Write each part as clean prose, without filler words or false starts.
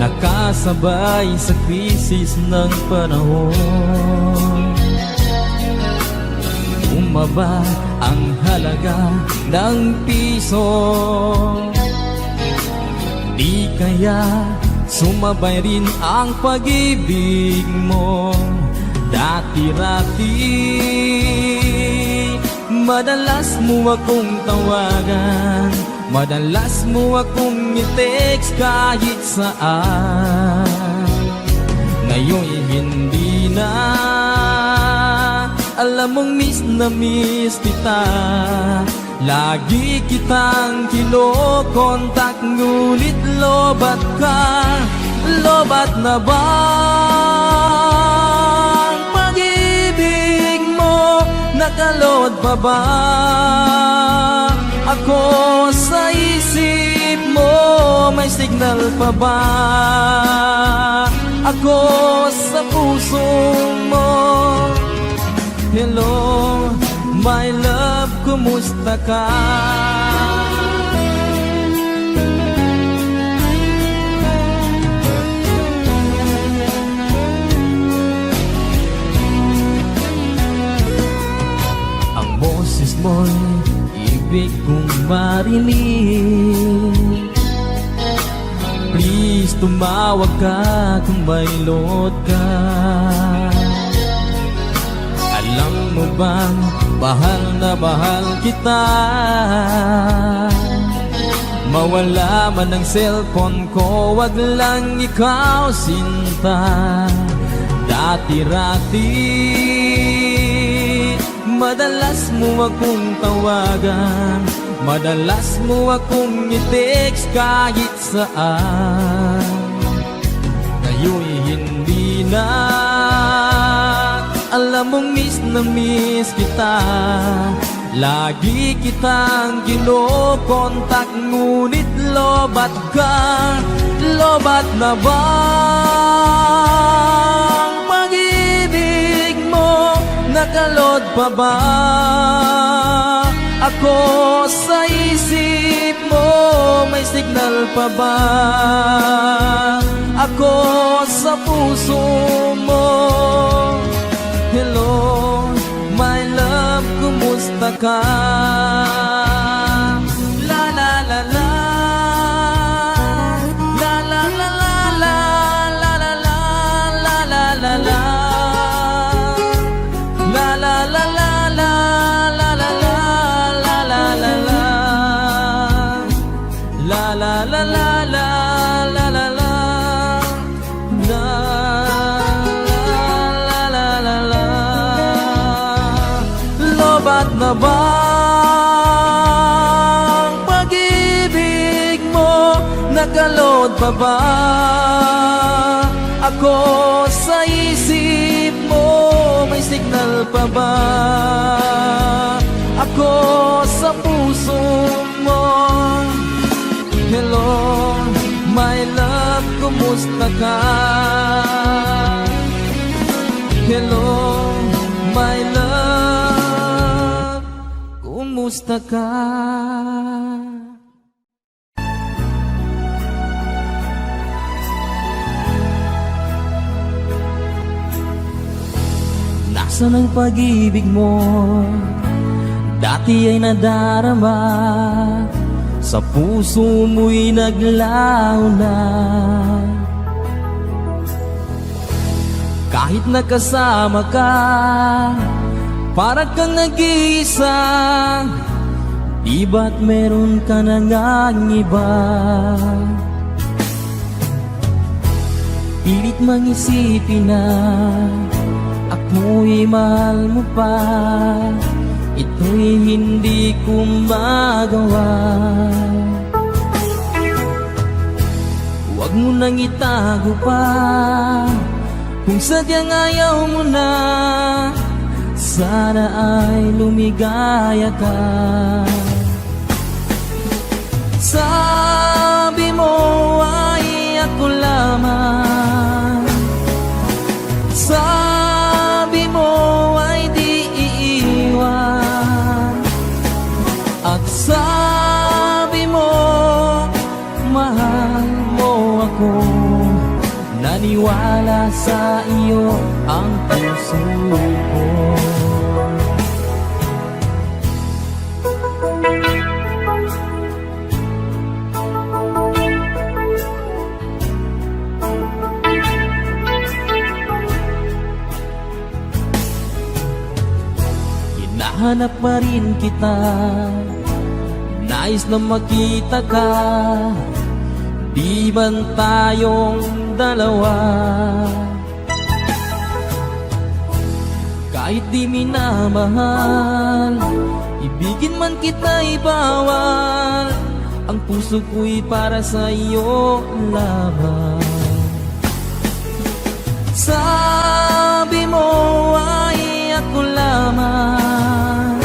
nakasabay sa krisis ng panahon. Bumaba ang halaga ng piso, di kaya sumabay rin ang pag-ibig mo. Dati-rati madalas mo akong tawagan, madalas mo akong i-text kahit saan. Ngayon hindi na, alam mong miss na miss kita. Lagi kitang kinokontak, ngunit lobat ka. Lobat na ba ang pag-ibig mo? Nakalod pa ba ako sa isip mo? May signal pa ba ako sa puso mo? Hello, my love, kumusta ka? Ang boses mo'y ibig kong marinig. Please, tumawag ka kung may load ka. Alam mo bang mahal na mahal kita? Mawala man ang cellphone ko, wag lang ikaw sinta. Dati-rati madalas mo akong tawagan, madalas mo akong i-text kahit saan. Ngayon hindi na, alam mong miss na miss kita. Lagi kitang kinokontak, ngunit lobat ka. Lobat na ba ang pag-ibig mo? Nakalod pa ba ako sa isip mo? May signal pa ba ako sa puso mo? Hello, my love, kumusta ka? La la la la, la la la la, la la la la, la la la, la la la la, la la la, la la la la, la la la la, la la la. Lobat na ba ang pag-ibig mo? Nakalod pa ba ako sa isip mo? May signal pa ba ako sa puso mo? Hello, my love, kumusta ka? Hello, my love, kumusta ka? Nasaan ang pag-ibig mo? Dati ay nadarama, sa puso mo'y naglaho na. Kahit nakasama ka, para kang nag-iisa. Di ba't meron ka na ngang iba? Pilit mang isipin na ako'y mahal mo pa. Ito'y hindi ko magawa. Huwag mo nang itago pa, kung sadyang ayaw mo na. Sana ay lumigaya ka. Sabi mo ay ako lamang, sabi mo ay di iiwan, at sabi mo mahal mo ako. naniwala sa iyo ang puso ko. Hinahanap pa rin kita, nais na makita ka. Di man tayong dalawa, kahit di minamahal, ibigin man kita'y bawal. Ang puso ko'y para sa iyo lamang. Sabi mo ay ako lamang,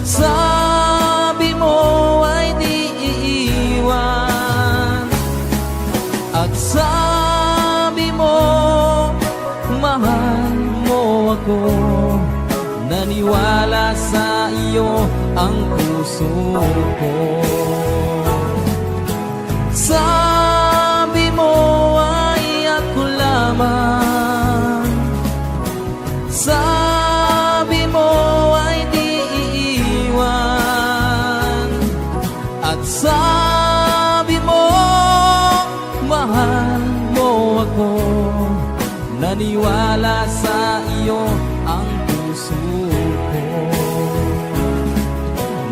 sabi mo ay di iiwan, at sabi mo mahal mo ako. Naniwala sa iyo ang puso ko. Sabi mo ay ako lamang, sabi mo ay di iiwan, at sabi mo mahal mo ako. Naniwala sa iyo ang puso ko.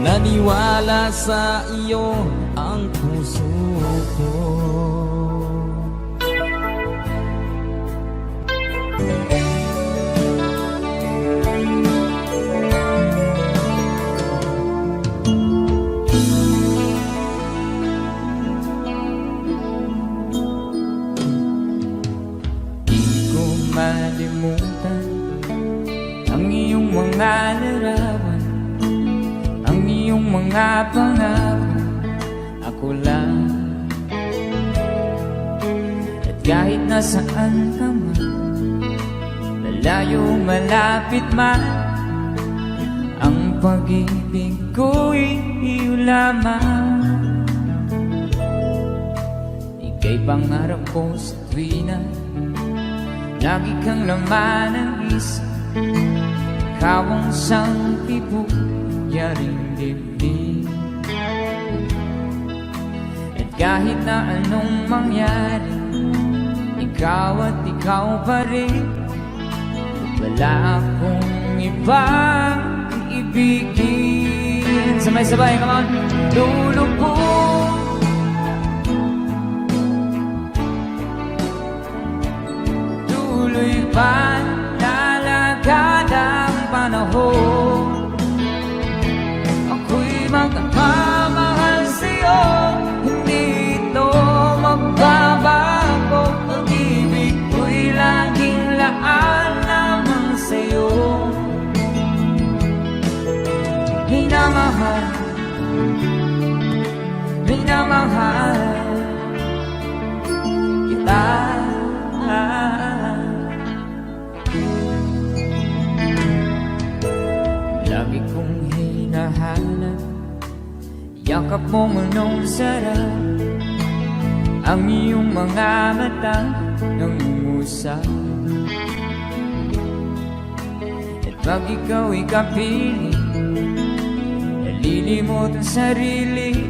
Naniwala sa iyo ang puso ko. Malimutan ang iyong mga larawan, ang iyong mga pangako. Ako lang, at kahit nasaan ka man, malayo malapit man, ang pag-ibig ko'y iyo lamang. Ika'y pangarap ko sa tuwina, lagi kang laman ng isip. Ikaw ang sangkibok, yaring dibdib. At kahit na anong mangyari, ikaw at ikaw pa rin. Wala akong ibang iibigin. Sabay-sabay, come on! Lulubog tuloy pa lalakad ang panahon. Ako'y magmamahal sa'yo, hindi ito magbabago. Pag-ibig ko'y laging laan lamang sa'yo. Minamahal, minamahal kita. Lagi kong hinahanap yakap mong anong sarap, ang iyong mga mata nangungusap. At pag ikaw'y kapili, nalilimot ang sarili.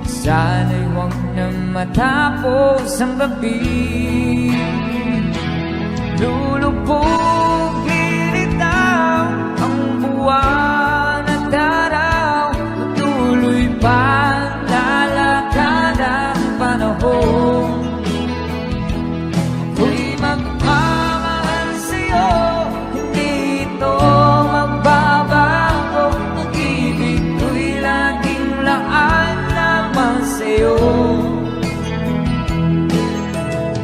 Sana'y huwag na matapos ang gabi. Lulubog, lilitaw ang buwan at araw. Tuloy pa lalakad ang panahon. Ako'y magmamahal sa'yo, hindi ito magbabago. Pag-ibig ko'y laging laan lamang sa'yo.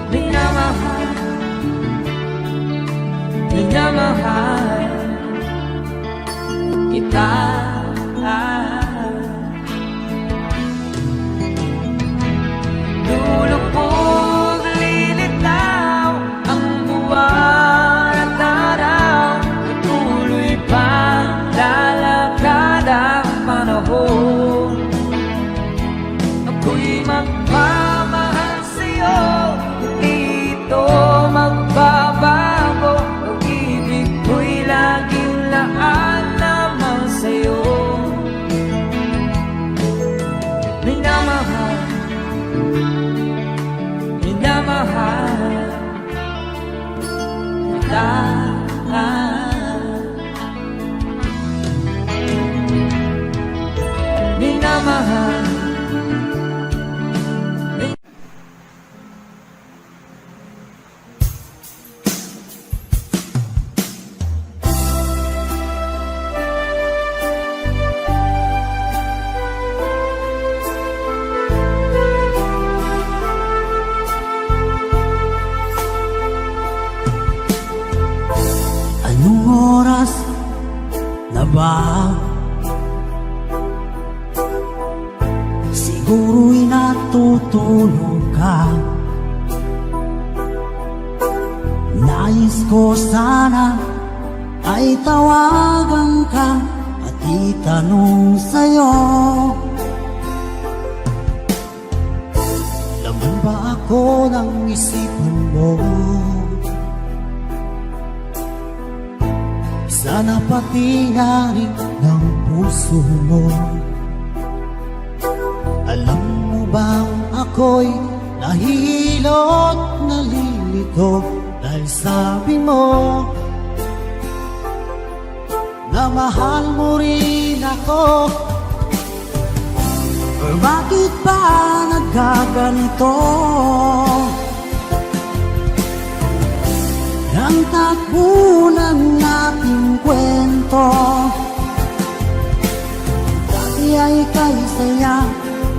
Minamahal, minamahal minamahal kita. Minamahal. Anong oras na ba? Siguro'y natutulog ka. Nais ko sana ay tawagan ka at itanong sa'yo, laman ba ako ng isipan mo? Sana pati na rin ng puso mo. Alam mo bang ako'y nahihilot, nalilito dahil sabi mo na mahal mo rin ako. Or bakit ba nagkaganito? Ang takbo ng ating kwento, dati ay kay saya,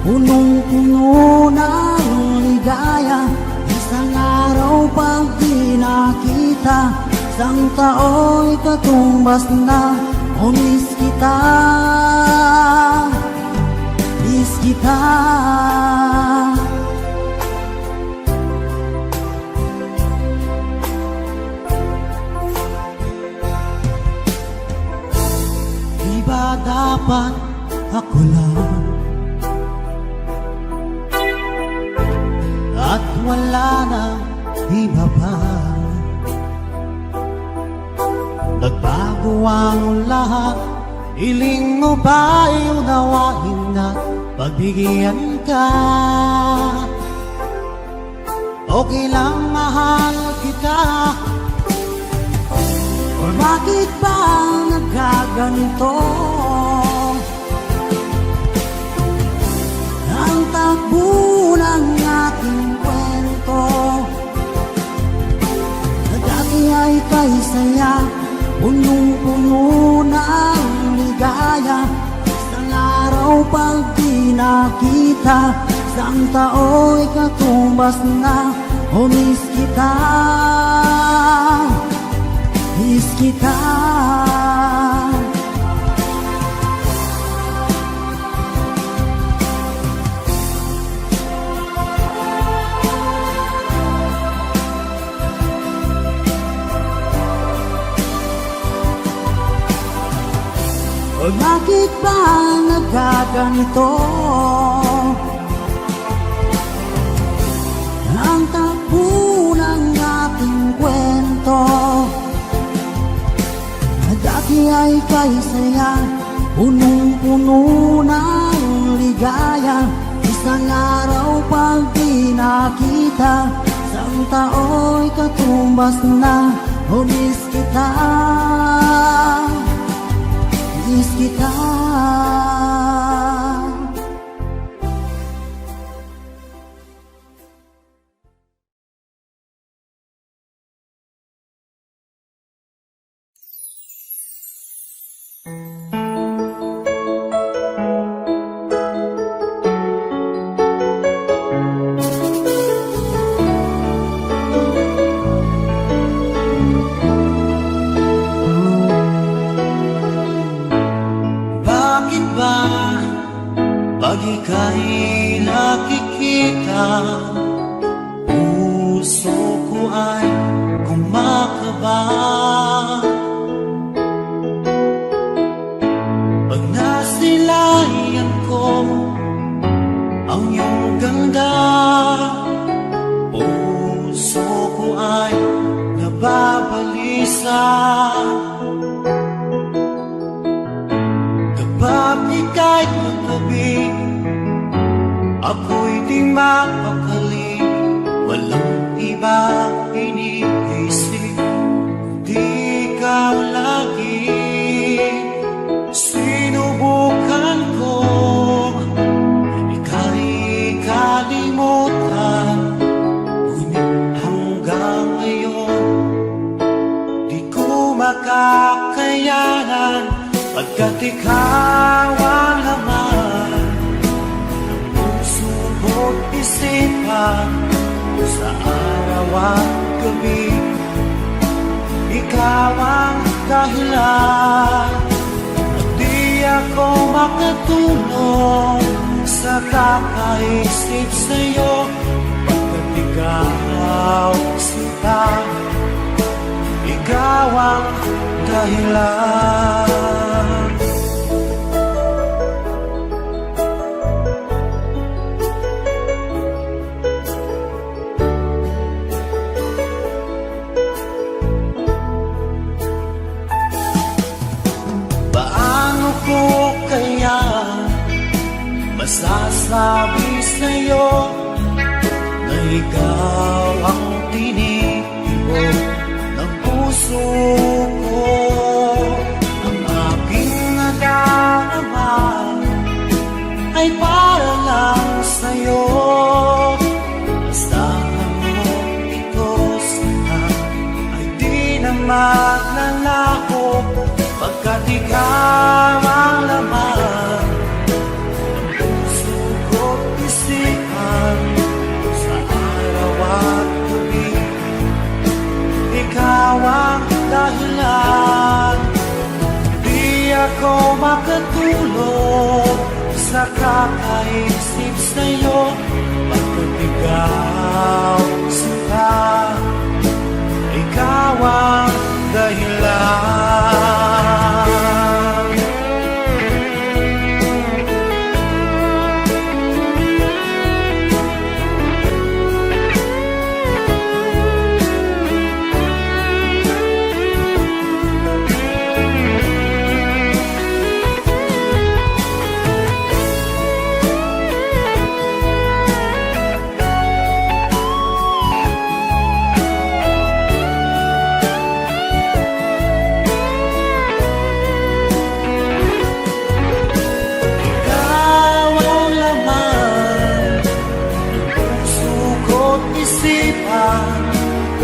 punong-puno ng ligaya. Isang araw pag di nakita, isang tao'y katumbas na. O miss kita, miss kita. Di ba dapat ako lang at wala na iba pa? Nagbago ang lahat, hiling mo ba'y unawain at pagbigyan ka? Okay lang mahal kita. Or bakit ba nagkaganito? Ang takbo ng ating kwento, na dati ay kay saya, punong-puno ng ligaya. Isang araw pag di nakita, isang tao'y katumbas na. O miss kita, miss kita. O bakit ba nagkaganito? Ang takbo ng ating kwento, na dati ay kay saya, punong-puno ng ligaya. Isang araw pag di nakita, isang tao'y katumbas na. O miss kita, miss kita. Bakit ba pag ika'y nakikita, puso ko ay kumakaba? Pag nasilayan ko ang iyong ganda, puso ko ay nababalisa. Kapag ika'y katabi, ako'y di mapakali, walang iba iniisip, di ka lagi. Sinubukan ko ika'y kalimutan, ngunit hanggang ngayon di ko makakayanan, pagkat ikaw ang laman ng puso ko't isipan, sa araw at gabi. Ikaw ang dahilan, at di ako makatulog sa kakaisip sa'yo, pagkat ikaw sinta, ikaw ang dahilan. Paano ko kaya masasabi sa'yo na ikaw ang tinitibok ng puso ko? Ang aking nadarama ay para lang sa'yo. Asahan mo ito sana ay di na magnanako, pagkat ikaw ang laman ng puso ko't isipan, sa araw at gabi. Ikaw ang dahilan, di ako makatulog sa kakaisip sa'yo, pagkat ikaw sinta, ikaw ang dahilan.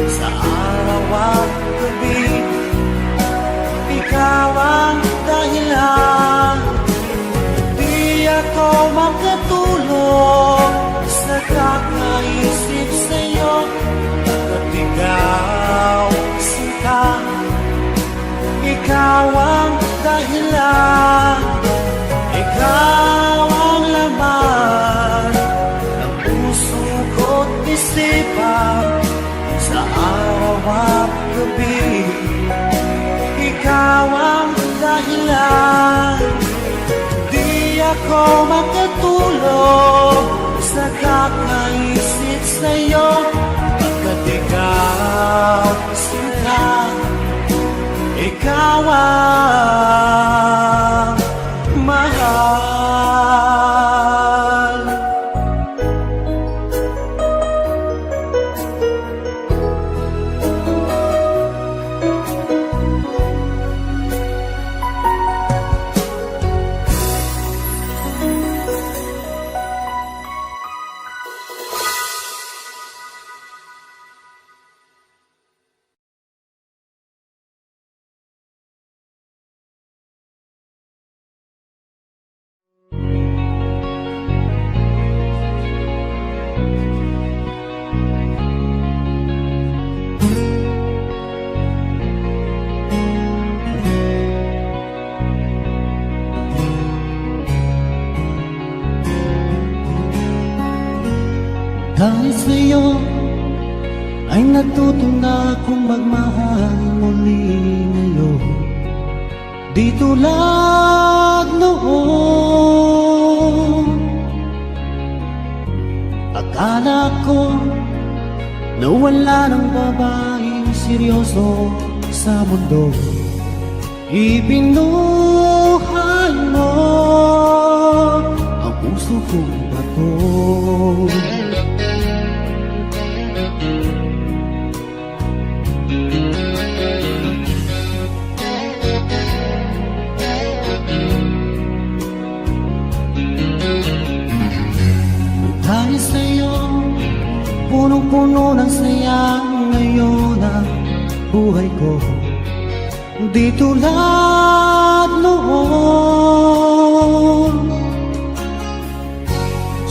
Sa araw at gabi, ikaw ang dahilan, di ako makatulog sa kakaisip sa'yo, pagkat ikaw sinta, ikaw ang dahilan, ikaw ang laman ng puso ko't isipan, sa araw at gabi. Ikaw ang dahilan, di ako makatulog sa kakaisip sa'yo, pagkat ikaw sinta, ikaw ang mahal. Dahil sa'yo ay natuto na akong magmahal muli ngayon, di tulad noon. Akala ko na wala ng babaeng seryoso sa mundo, ibinuhay mo ang puso kong ko. Dahil sa'yo, punong-puno ng saya ngayon ang buhay ko. Di tulad noon.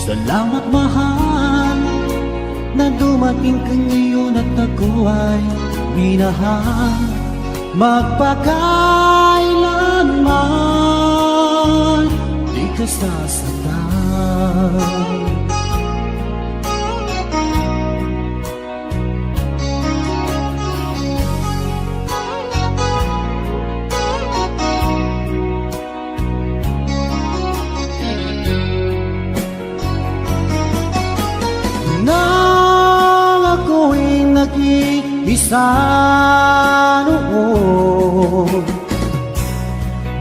Salamat mahal na dumating ka ngayon at ako ay minahal. Magpakailanman di ka sasaktan. Nag-iisa noon,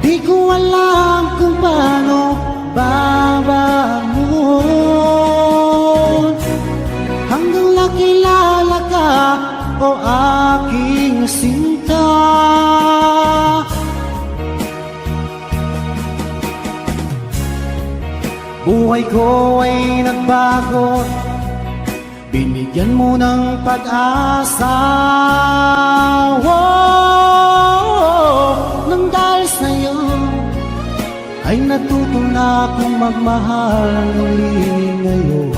di ko alam kung paano babangon. Hanggang nakilala ka, o aking sinta. Buhay ko ay nagbago, binigyan mo ng pag-asa. Nang dahil sa'yo ay natuto na akong magmahal muli ngayon.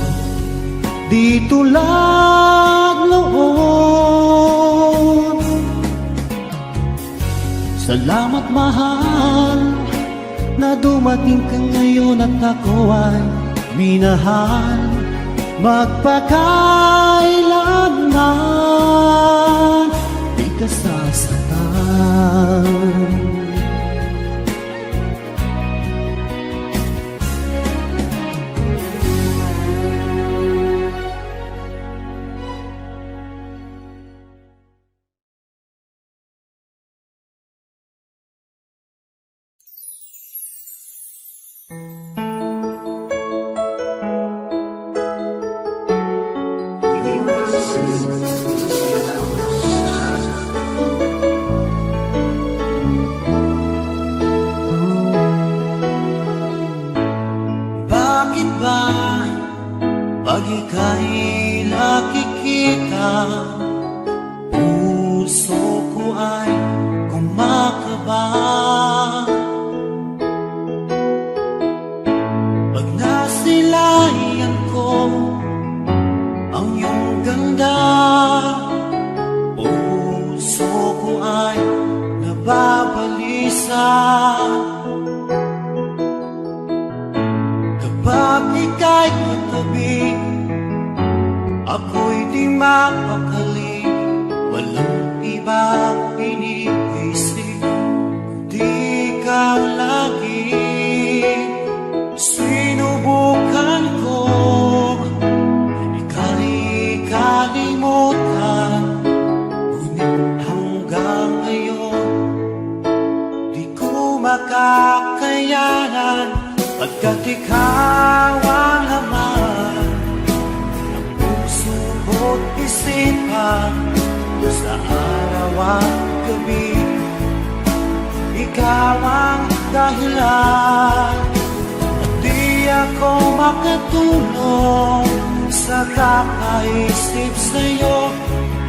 Di tulad noon. Salamat mahal na dumating ka ngayon at ako ay minahal. Magpakailanman di ka sasaktan. Bakit ba pag ika'y nakikita, puso ko ay kumakaba? Pag nasilayan ko ang iyong ganda, puso ko ay nababalisa. Kapag ika'y katabi, ako'y di mapakali. Walang ibang iniisip, di ka lagi. Sinubukan ko ikalimutan, ngunit hanggang ngayon di ko makakayanan. Pagkat ikaw ang laman ng puso ko't isipan, sa araw at gabi, ikaw ang dahilan. At di ako makatulong sa kakaisip sa'yo,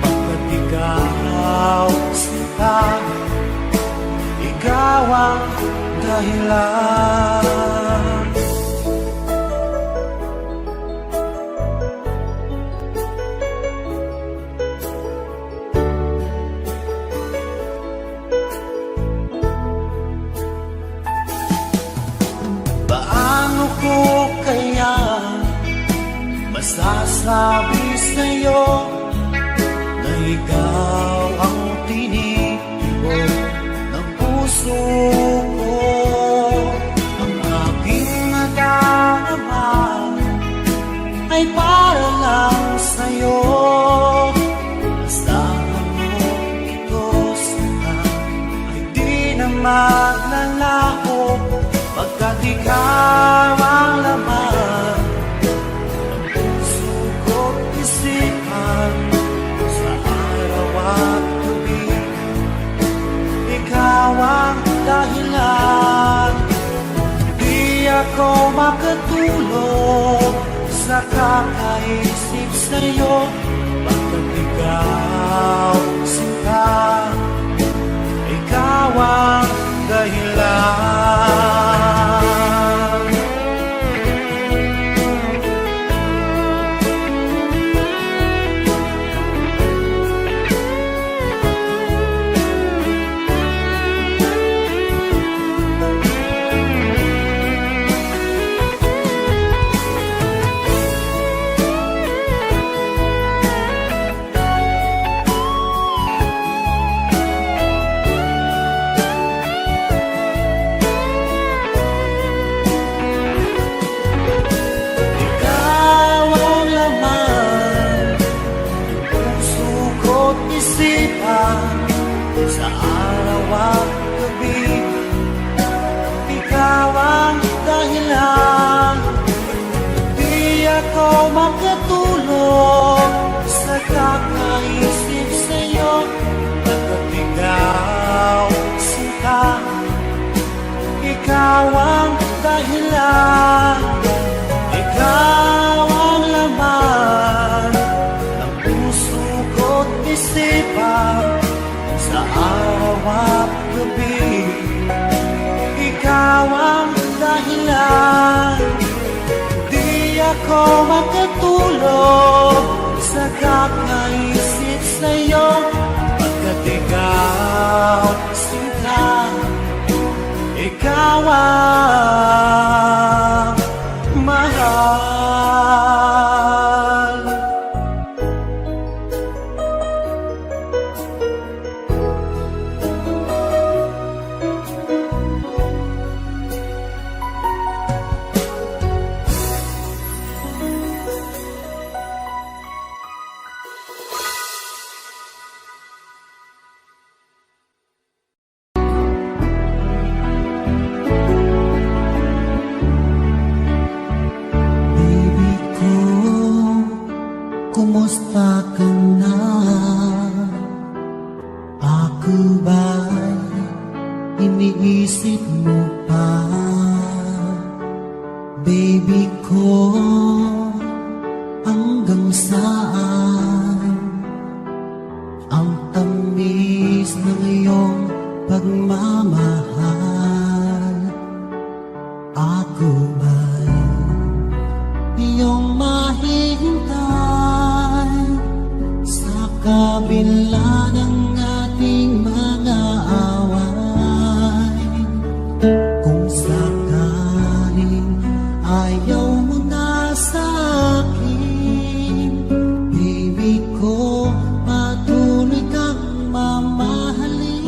pagkat ikaw sinta, ikaw ang dahilan. Paano ko kaya masasabi sa'yo na ikaw ang tinitibok ng puso ko? Ang aking nadarama ay para lang sa'yo. Asahan mo ito sana ay di na maglalaho, pagkat ikaw ang laman kakaisip sa'yo, bakit ikaw sinta, ikaw ang dahilan. Sa araw at gabi, ikaw ang dahilan. Di ako makatulog sa kakaisip sa'yo, bakit ikaw sinta, ikaw ang dahilan. Ikaw ang laman ng puso ko't isipan. Sa araw at gabi, ikaw ang dahilan. Di ako makatulog sa kakaisip sa'yo, bakit ikaw sinta, ikaw ang mahal. Kumusta ka na? Ako ba'y iniisip mo pa? Baby ko, hanggang saan ang tamis ng iyong pagmamahal? Ako ba'y iyong mahihintay sa kabila ng ating mga away? Kung sakaling ayaw mo na sa akin, baby ko, patuloy kang mamahalin.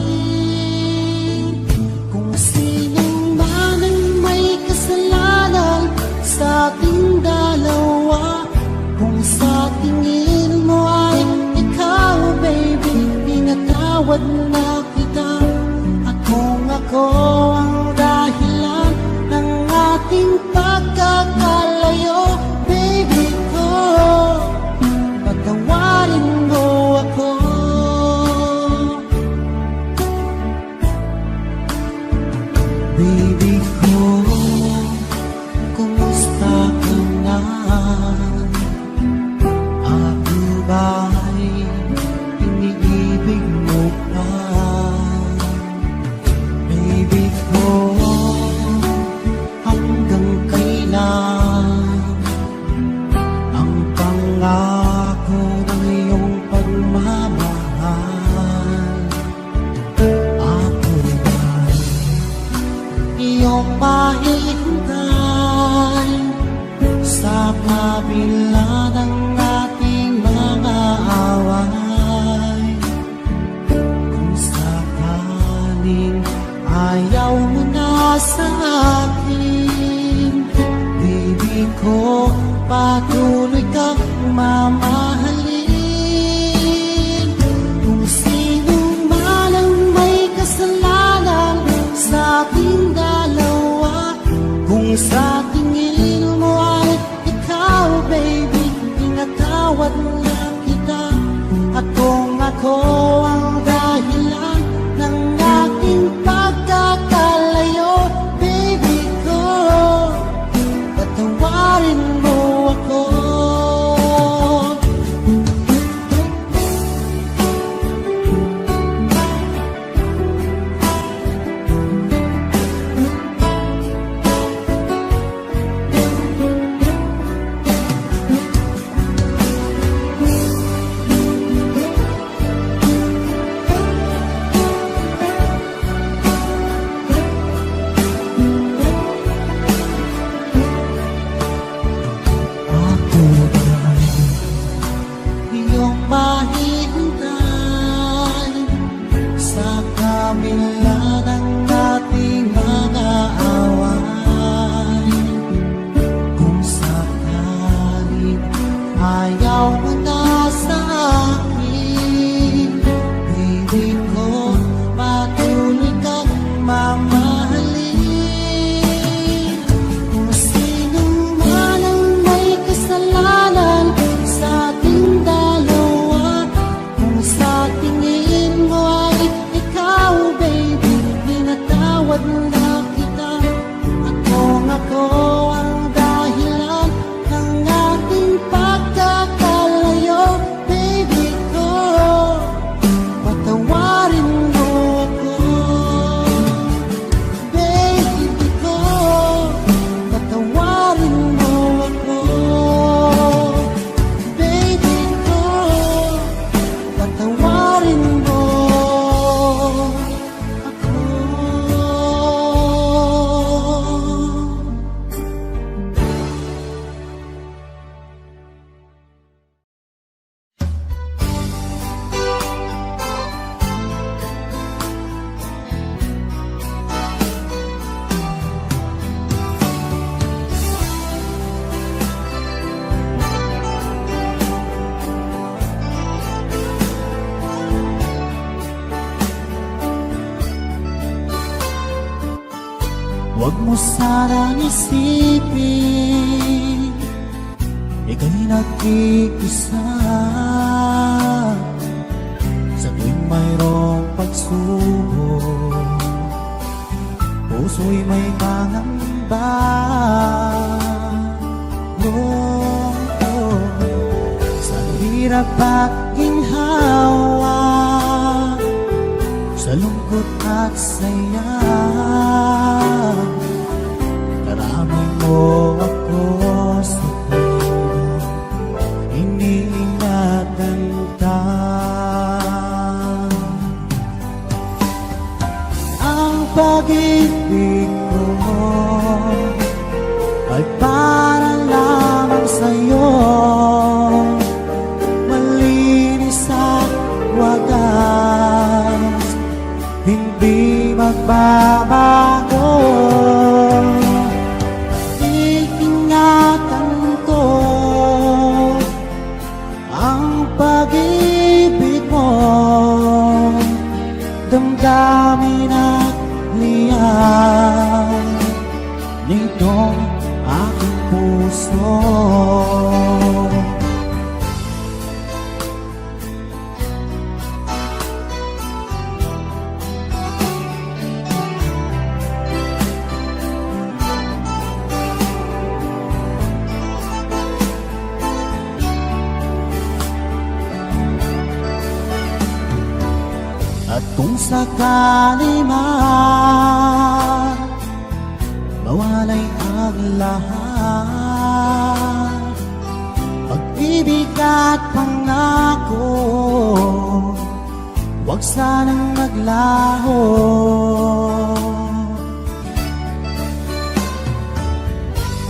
Kung sinong man ang may kasalanan sa ating dalawa, kung sa tingin mo ay ikaw, baby, pinatawad na kita. At kung ako ang dahilan ng ating pagkakalayo, baby ko, patawarin mo ako. Baby ko, kumusta ka na? Ako ba'y iniibig mo pa? Baby ko, hanggang kailan ang pangako ng iyong pagmamahal? Ako ba'y iyong mahihintay sa kabila ng ating mga away? Kung sakaling ayaw mo na sa akin, baby ko, patuloy kang mamahalin. Kung sino man ang may kasalanan sa ating dalawa, kung sa tingin mo ay ikaw, baby, pinatawad na kita. At kung ako ang dahilan ng ating pagkakalayo, baby ko, patawarin mo ako. ayaw mo na sa akin. Baby ko, patuloy kang mamahalin. Kung sino man ang may kasalanan sa ating dalawa, kung sa tingin mo ay ikaw, baby, pinatawad na kita. Ako ang dahilan ng ating pagkakalayo, baby ko. Patawarin mo ako, baby ko. Patawarin mo ako, baby ko. Patawarin mo ako. Huwag mo sanang isipin ika'y nag-iisa sa tuwing mayroong pagsubok. Puso'y may pangamba. Sa hirap at ginhawa, sa lungkot at saya, karamay mo ako sa puso, iniingatan ka. Ang pag-ibig ko ay para lamang sa'yo, malinis at wagas, hindi magbabago. Iingatan ko ang pag-ibig mo, damdamin at liyan nitong aking puso. At kung sakali man mawalay ang lahat, pag-ibig at pangako, huwag sanang maglaho.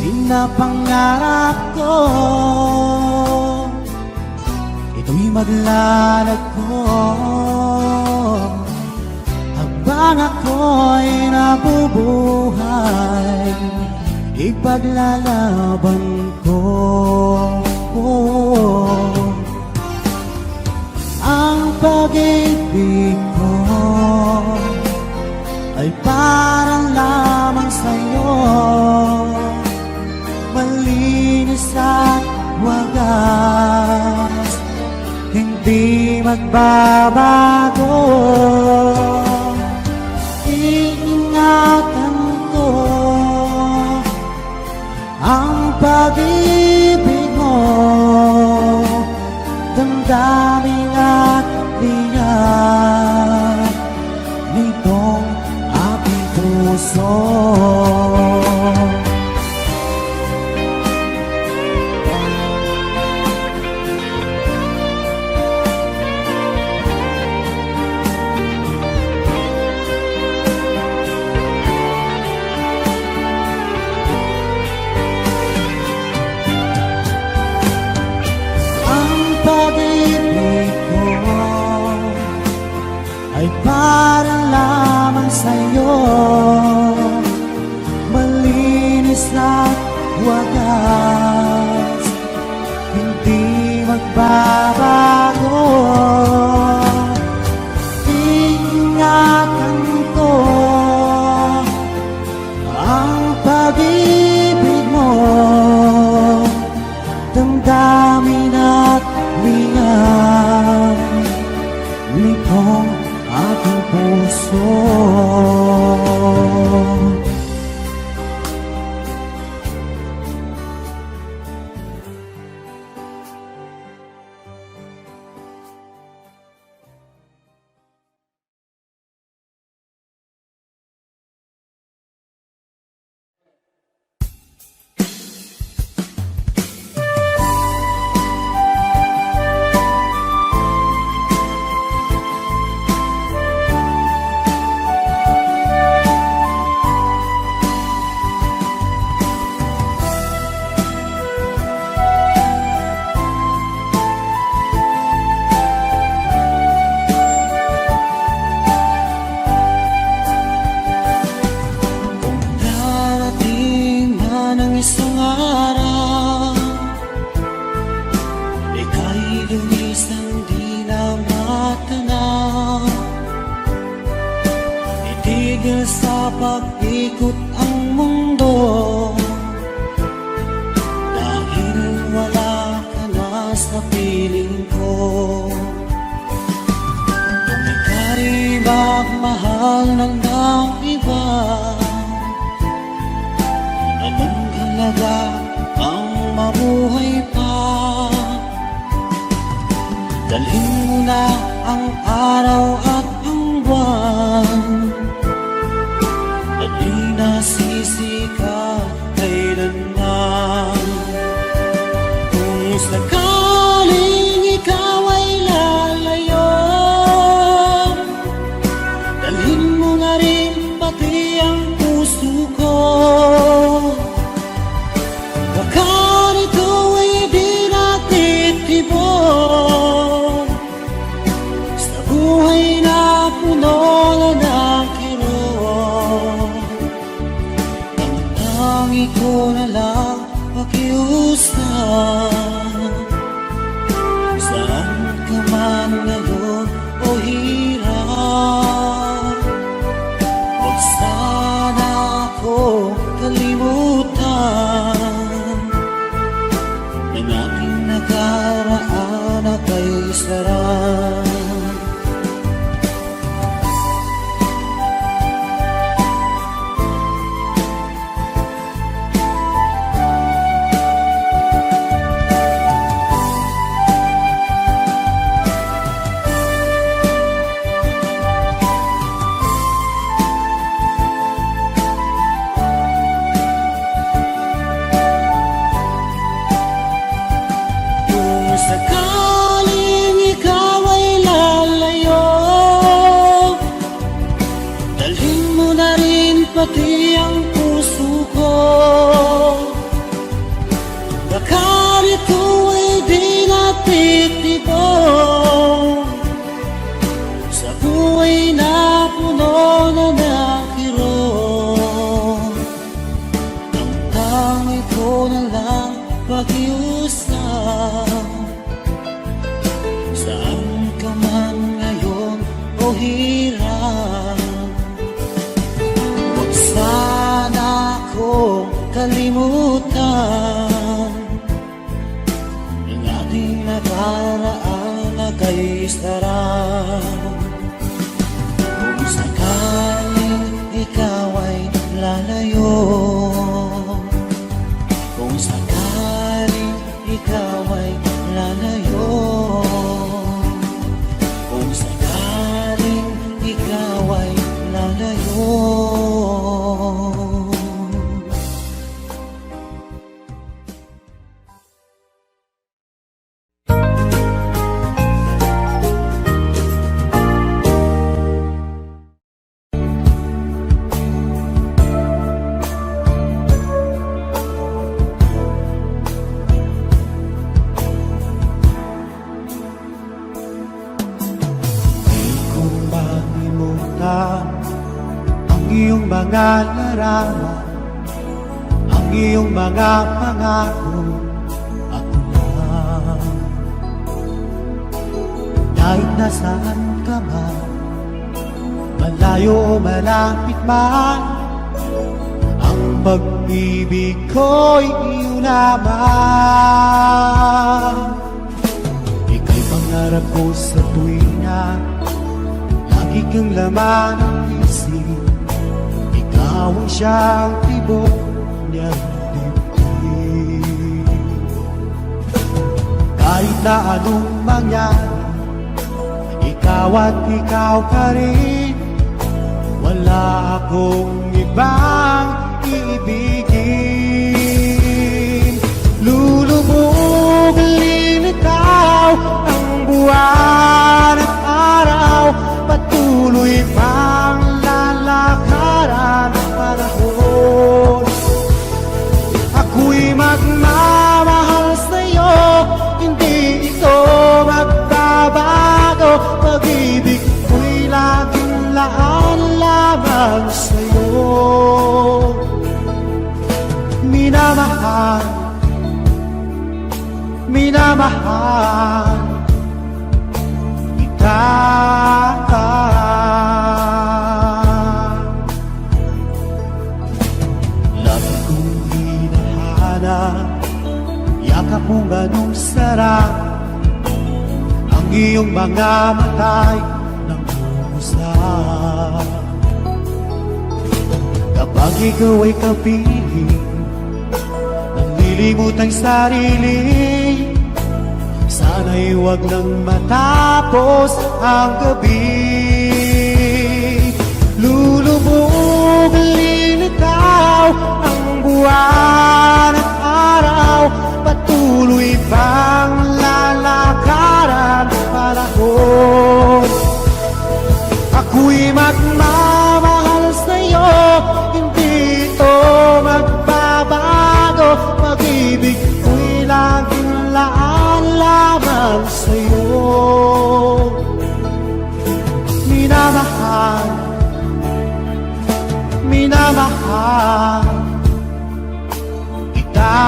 Pinapangarap ko, ito'y maglalagko habang ako'y nabubuhay, ipaglalaban ko. Ang pag-ibig ko ay para lamang sa'yo, malinis at wagas, hindi magbabago. Iingatan ko ang pag-ibig mo, damdamin at liyan nitong aking puso. magbabago. Ingatan ko ang pag-ibig mo, damdamin at lingaw nitong aking puso. Darating man ang isang araw, ika'y lumisang di na matanaw. Itigil sa pag-ikot ang mundo, dahil wala ka na sa piling ko. Kung ika'y magmahal ng iba, anong halaga ang mabuhay pa? Dalhin mo na ang araw at ang buwan, at di nasisikat kailanman. Kung sakaling ikaw ay lalayo, dalhin mo na rin pati ang puso ko. Baka nito ay di natitibok sa buhay na puno na ng kirot. Ang tangi ko na lang pakiusap, saan ka man ngayon o hirap, huwag sana ako kalimutan ng aking nakaraan na kay sarap. Kung sakaling ikaw ay lalayo, dalhin mo na rin pati ang puso ko. Baka nito ay di natitibok sa buhay na puno na ng kirot. Ang tangi ko na lang pakiusap, saan ka man ngayon o hirap, huwag sana akong kalimutan ng ating nakaraan na kay sarap. Kung sakaling ikaw ay lalayo, kung sakaling ikaw ay lalayo, kung sakaling ikaw ay lalayo. Ang iyong mga larawan, ang iyong mga pangako, ako lang nasaan ka man, malayo o malapit man, ang pag-ibig ko'y iyo naman. Ika'y pangarap ko sa tuwina, lagi kang laman ng isip. Ikaw ang siyang tibok niyang dibdib. Kahit na anong mangyari, ikaw at ikaw pa rin. Wala akong ibang iibigin. Lulubog, lilitaw ang buwan at araw, patuloy pang lalakaran ang panahon. Ako'y magmamahal sa'yo, hindi ito magbabago. Pag-ibig ko'y laging laan lamang sa'yo. Minamahal, minamahal kita. Lagi kong hinahanap, yakap mo ganong sarap, ang iyong mga matay ng usap. Kapag ikaw ay kapiling, nalilimut ang sarili, sana'y huwag nang matapos ang gabi. Lulubog, lilitaw ang buwan at araw, patuloy pang lalakaran ang panahon. Ako'y magmamahal sa'yo, hindi ito magbabago. Pag-ibig ko'y laging laan lamang sa'yo. Minamahal, minamahal kita.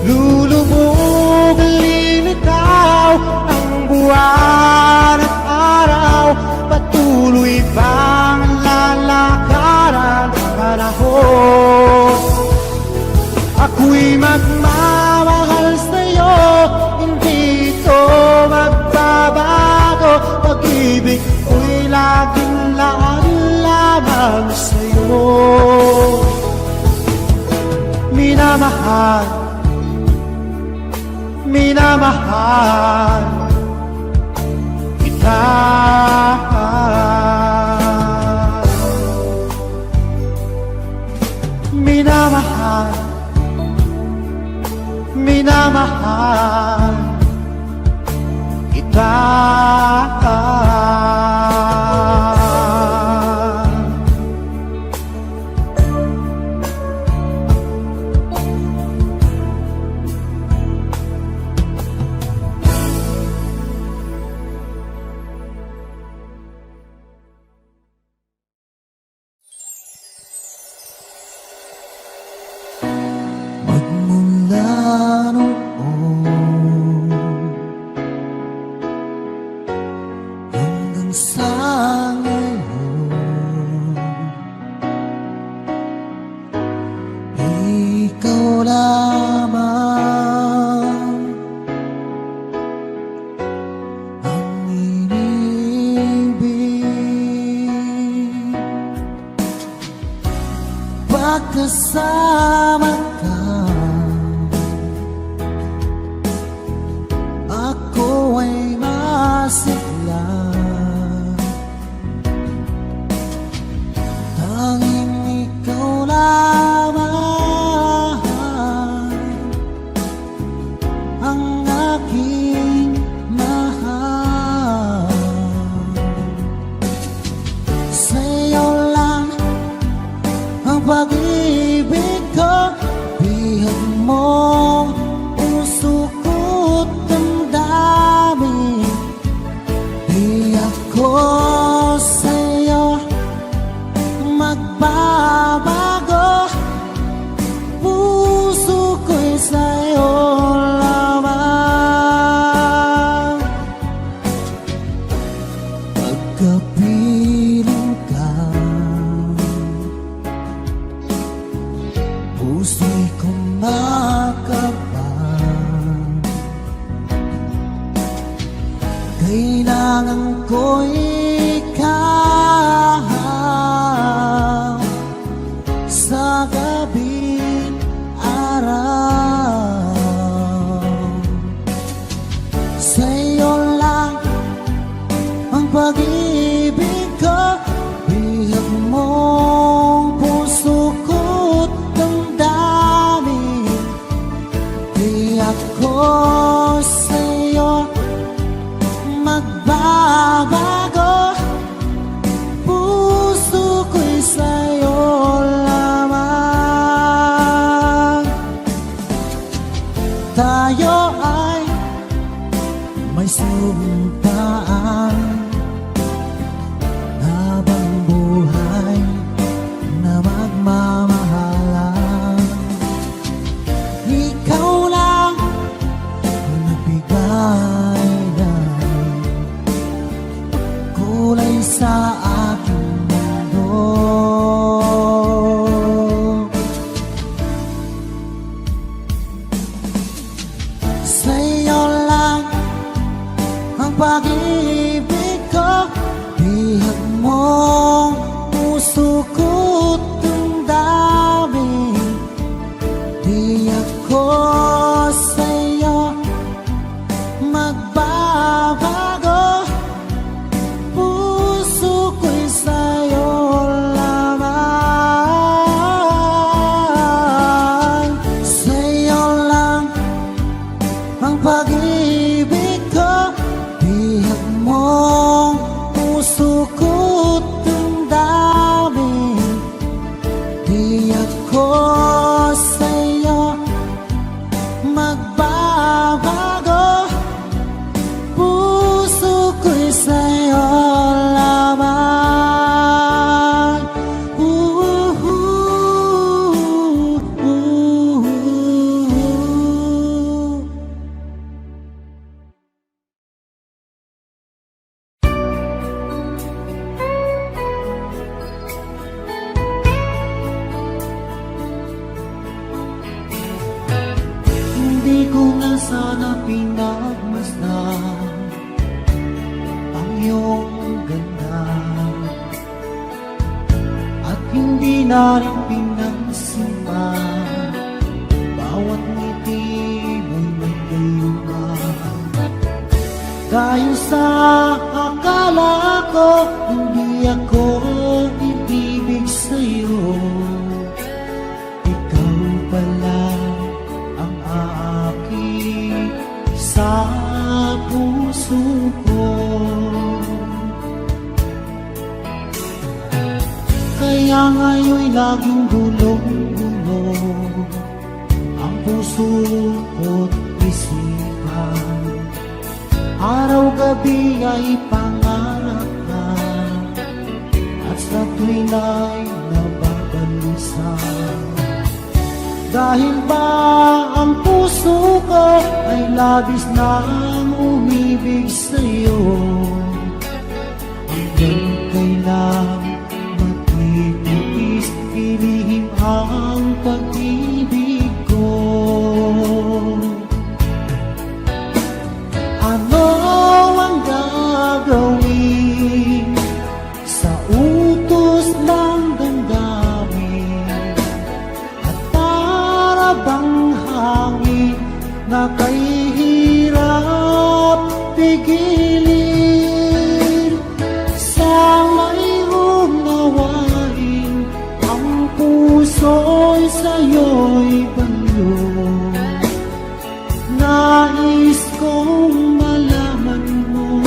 Lulubog, lilitaw ang buwan at araw, patuloy pang lalakaran ang panahon. Ako'y magmamahal sa'yo, hindi ito magbabago. Pag-ibig ko'y laging laan lamang sa'yo. Minamahal, minamahal kita. Minamahal, minamahal kita. Magmula noon hanggang sa ngayon, ikaw lamang ang inibig. Pagkasama ka, ako ay masigla. Tanging ikaw lamang ang aking mahal. Sa'yo lang ang pag-ibig ko, bihag mo puso ko't damdamin. Di ako sa'yo magbabago, puso ko'y sa'yo di ko makabang. Kailangan ko ikaw sa gabi't araw. Sa'yo lang ang pag-ibig ko, bihag mong puso ko't damdamin. Di ako sa'yo magbabago, puso ko'y sa'yo lamang. Tayo ay may sumpaan habang buhay na magmamahalan. Ikaw lang ang nagbigay ng kulay sa aking mundo. Sa'yo lang ang pag-ibig ko, bihag mong puso ko't damdamin. Di ako sa'yo magbabago, puso ko'y sa'yo lamang. Sa'yo lang ang pag-ibig ko, bihag mong puso ko't damdamin. Di ako sa'yo magbabago, puso ko'y sa'yo lamang. Hindi ko na sana pinagmasdan ang iyong ganda, at hindi na rin pinagsimpan bawat ngiti mo'y may gayuma. Dahil sa akala ko hindi ako ibibig sa'yo, ikaw pala ang aking sa puso ko. Kaya ngayon'y laging gulong-gulong ang puso ko't isipan. Araw-gabi ay pangarap ka, at sa tuwin ay nababalisa. Dahil ba ang puso ko ay labis nang umibig sa'yo, hanggang kailan matitiis ilihim ang pag-ibig ko. Ano ang gagawin sa utos ng damdamin, at para bang hangin na kahirap pigilin? Sana'y unawain ang puso'y sa'yo'y banyo. Nais kong malaman mo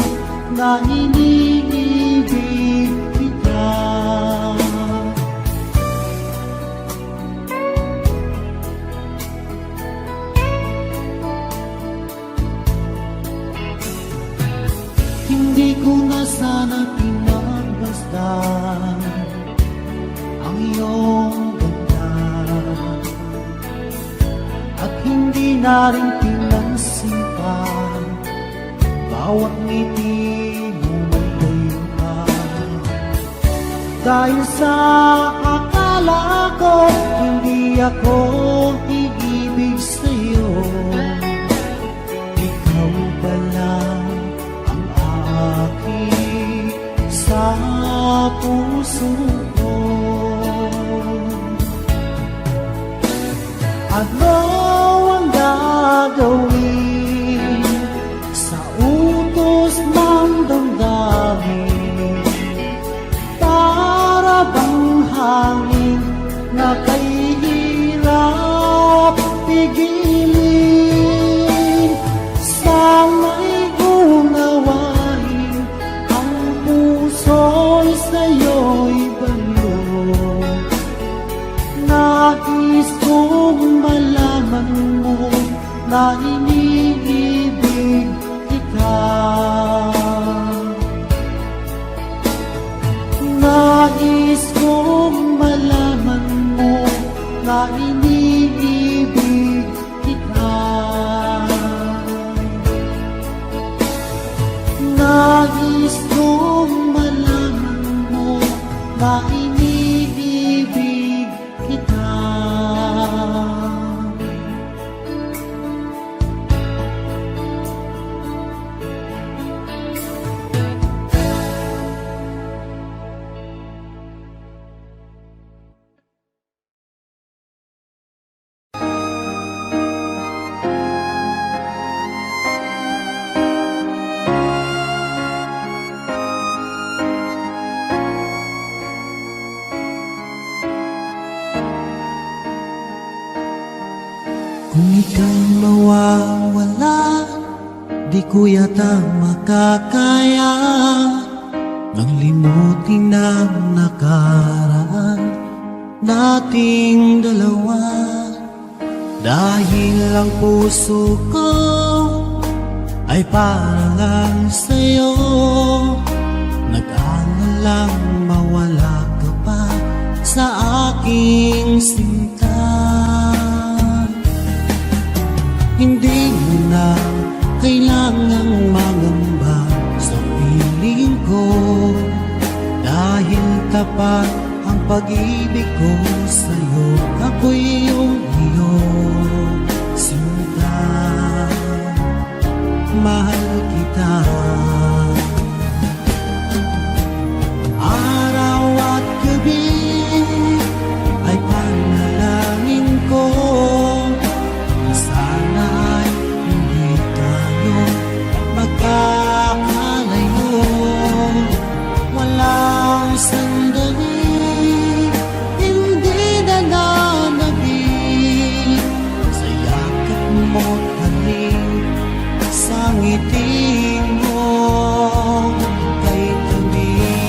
na iniibig kita. Hindi ko na sana pinagmasdan ang iyong ganda, at hindi na rin pinagsimpan bawat ngiti mo may gayuma. Dahil sa akala akala ko hindi ako iibig sa'yo. Ikaw pala ang aking sa puso ko. Ano ang gagawin sa utos ng damdamin? Para bang hangin na kay hirap pigilin? Sana'y unawain ang puso'y sa'yo'y balot. Nais kong malaman mo na iniibig kita. Nais kong malaman mo na iniibig kita. Nais kong malaman mo na iniibig kita. Kung ikaw mawawala, di ko yata makakaya nang limutin ang nakaraan nating dalawa. Dahil ang puso ko ay para lang sa'yo, nag-aalalang mawala ka pa sa aking sinta. Hindi mo na kailangang mangamba sa piling ko, dahil tapat ang pag-ibig ko sa'yo. Ako'y iyong sinta, mahal kita. Araw at gabi ay panalangin ko, sana ay hindi tayo magkakalayo. Walang sandali hindi nananabik sa yakap mo't halik, sa ngiti mo kay tamis.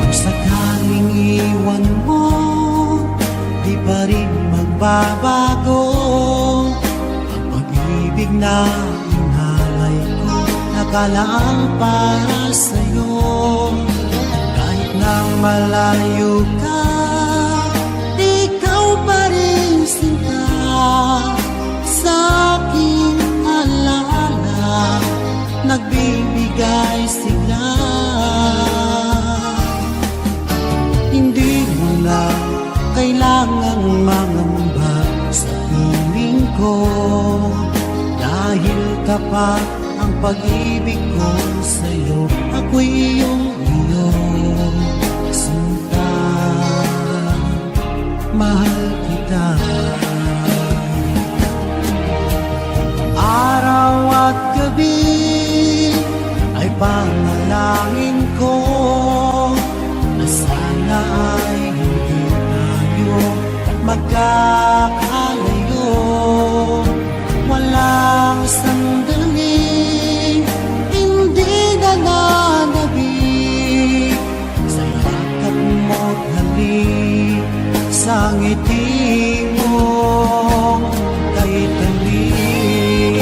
Kung sakaling iwan mo, di pa rin magbabago ang pag-ibig na inalay ko, nakalaang para sa'yo. Kahit nang malayo ka, ikaw pa rin sinta sa aking alaala, nagbibigay sigla. Hindi mo na kailangang mangamba sa piling ko, dahil tapat ang pag-ibig ko sa'yo. Ako'y iyong sinta, mahal kita. Araw at gabi ay panalangin ko na sana ay hindi tayo magkakalayo. Walang sandaling hindi nananabik sa yakap mo't halik, sa ngiti mo kay tamis.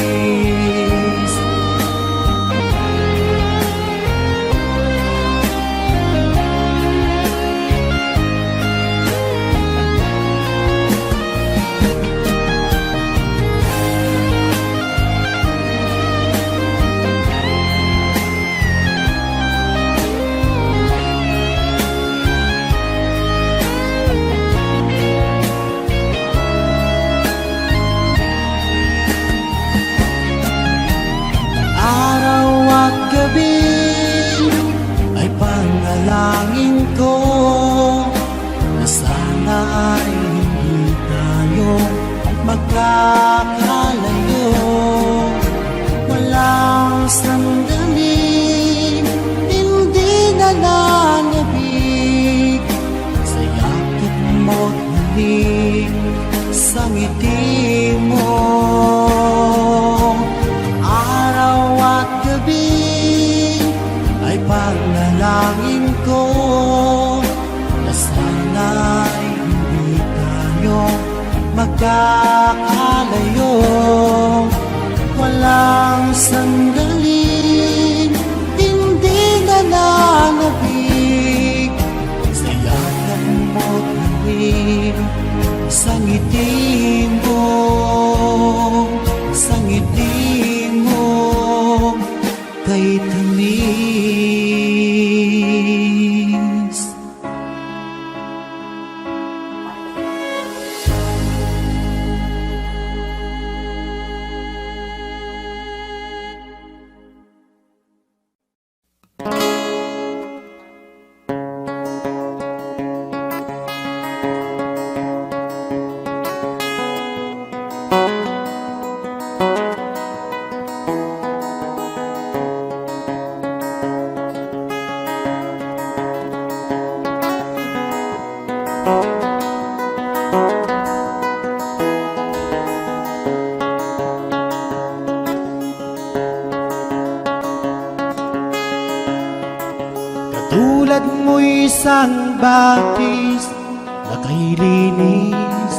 Katulad mo'y isang batis na kay linis,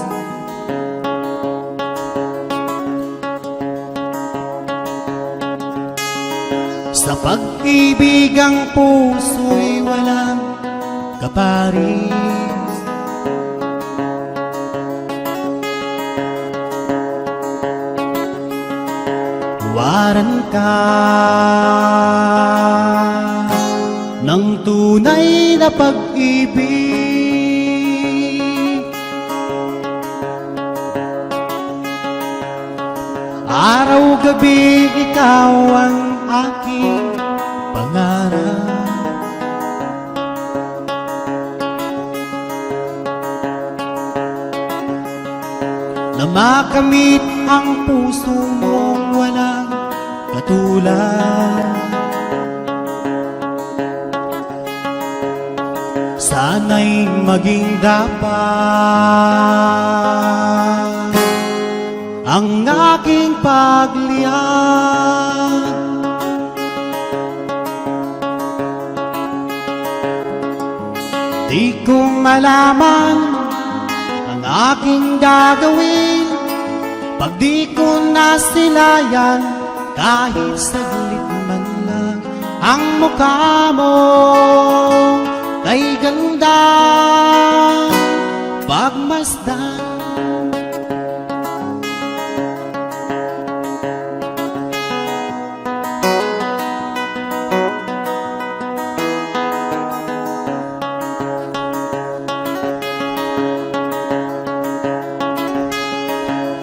sa pag-ibig ang puso'y walang kaparis. Huwaran ka ng tunay na pag-ibig, araw-gabi ikaw ang aking pangarap. Na makamit ang puso mong walang katulad. Sana'y maging dapat ang aking pagliyag. Di ko malaman ang aking gagawin pag di ko nasilayan kahit saglit man lang ang mukha mo. Kay ganda pagmasdan,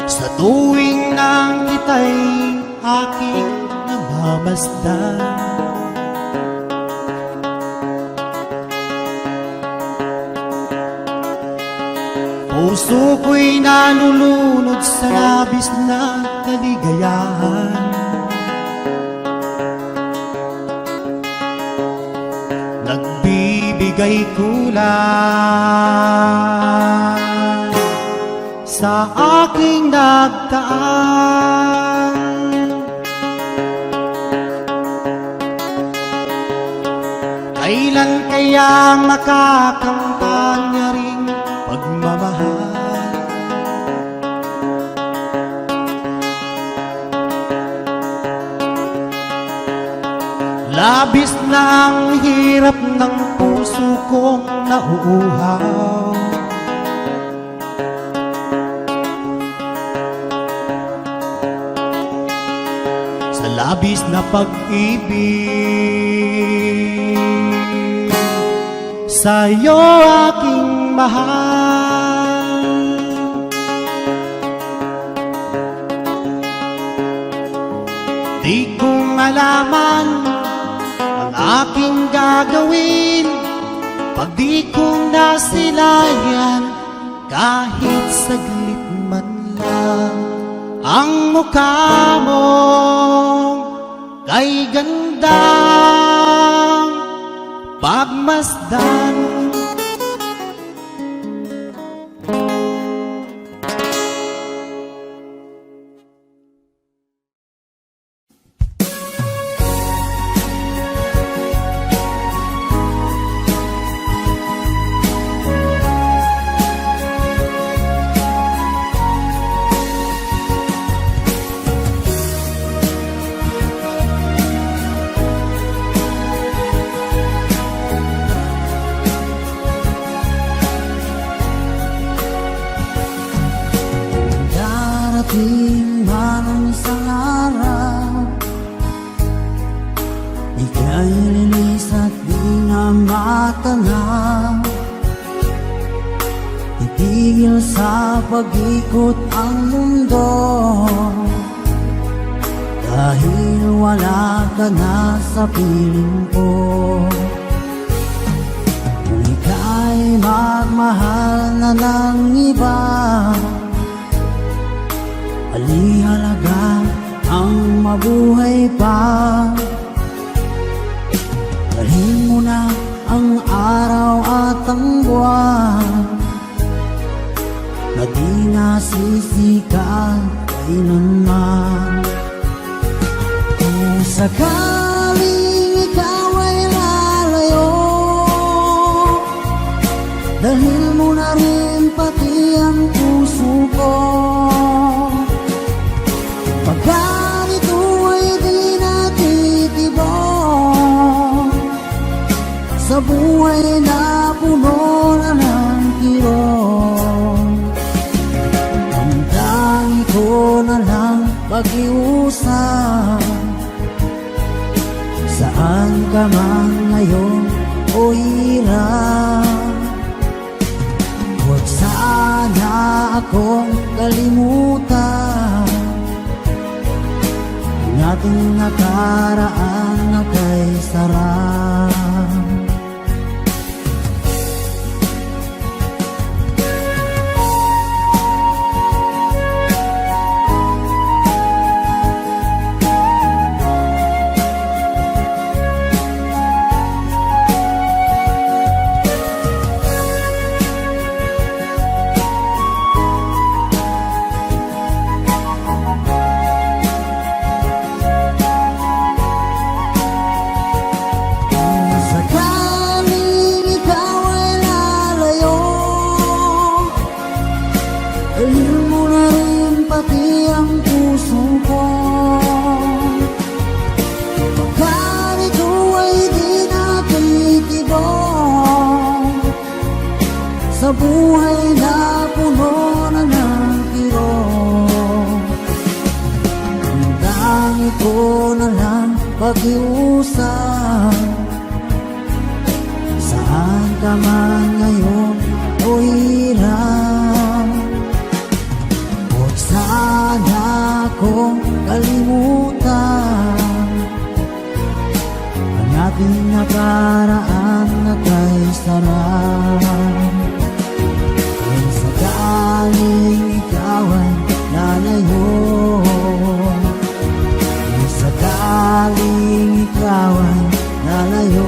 sa tuwing nang ita'y aking namamasdan. Puso ko'y nalulunod sa labis na kaligayahan. Nagbibigay kulay sa aking nagdaan. Kailan kaya makakamtan niya ring pagmamahal? Labis na ang hirap ng puso kong nauuhaw. Sa labis na pag-ibig sa'yo aking mahal. Di ko malaman ang aking gagawin pag di ko nasilayan kahit saglit man lang ang mukha mo. Kay gandang pagmasdan, darating man ang isang araw, ika'y lilis at di na matanaw. Itigil sa pag-ikot ang mundo dahil wala ka na sa piling ko. Kung ika'y magmahal na ng iba, alihalaga ang mabuhay pa. Dalhin mo na ang araw at ang buwan, masisi ka kailanman. Kung sakaling ikaw ay lalayo, dahil mo na rin pati ang puso ko. Pagkat ito ay di natitibok, sa buhay na puno na ng kirot, ang tangi ko na lang pag-iusap. Saan ka man ngayon o hirap, huwag sana akong kalimutan ang ating nakaraan na kay sarap. Dahil mo na rin pati ang puso ko. Pagkat ito ay di natitibok, sa buhay na puno na ng kirot, ang tangi ko na lang pag-iusap. Saan ka man ngayon o hirap, sana akong kalimutan ang ating nakaraan na kay sarap. Kung sakaling ikaw ay lalayo, kung sakaling ikaw ay lalayo,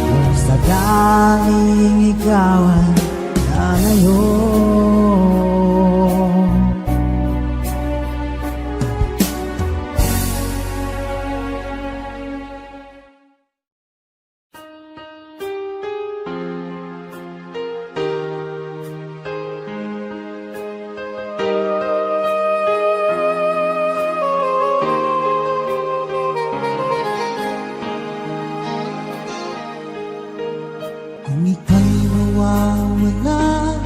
kung sakaling ikaw ay lalayo. Kung ika'y mawawala,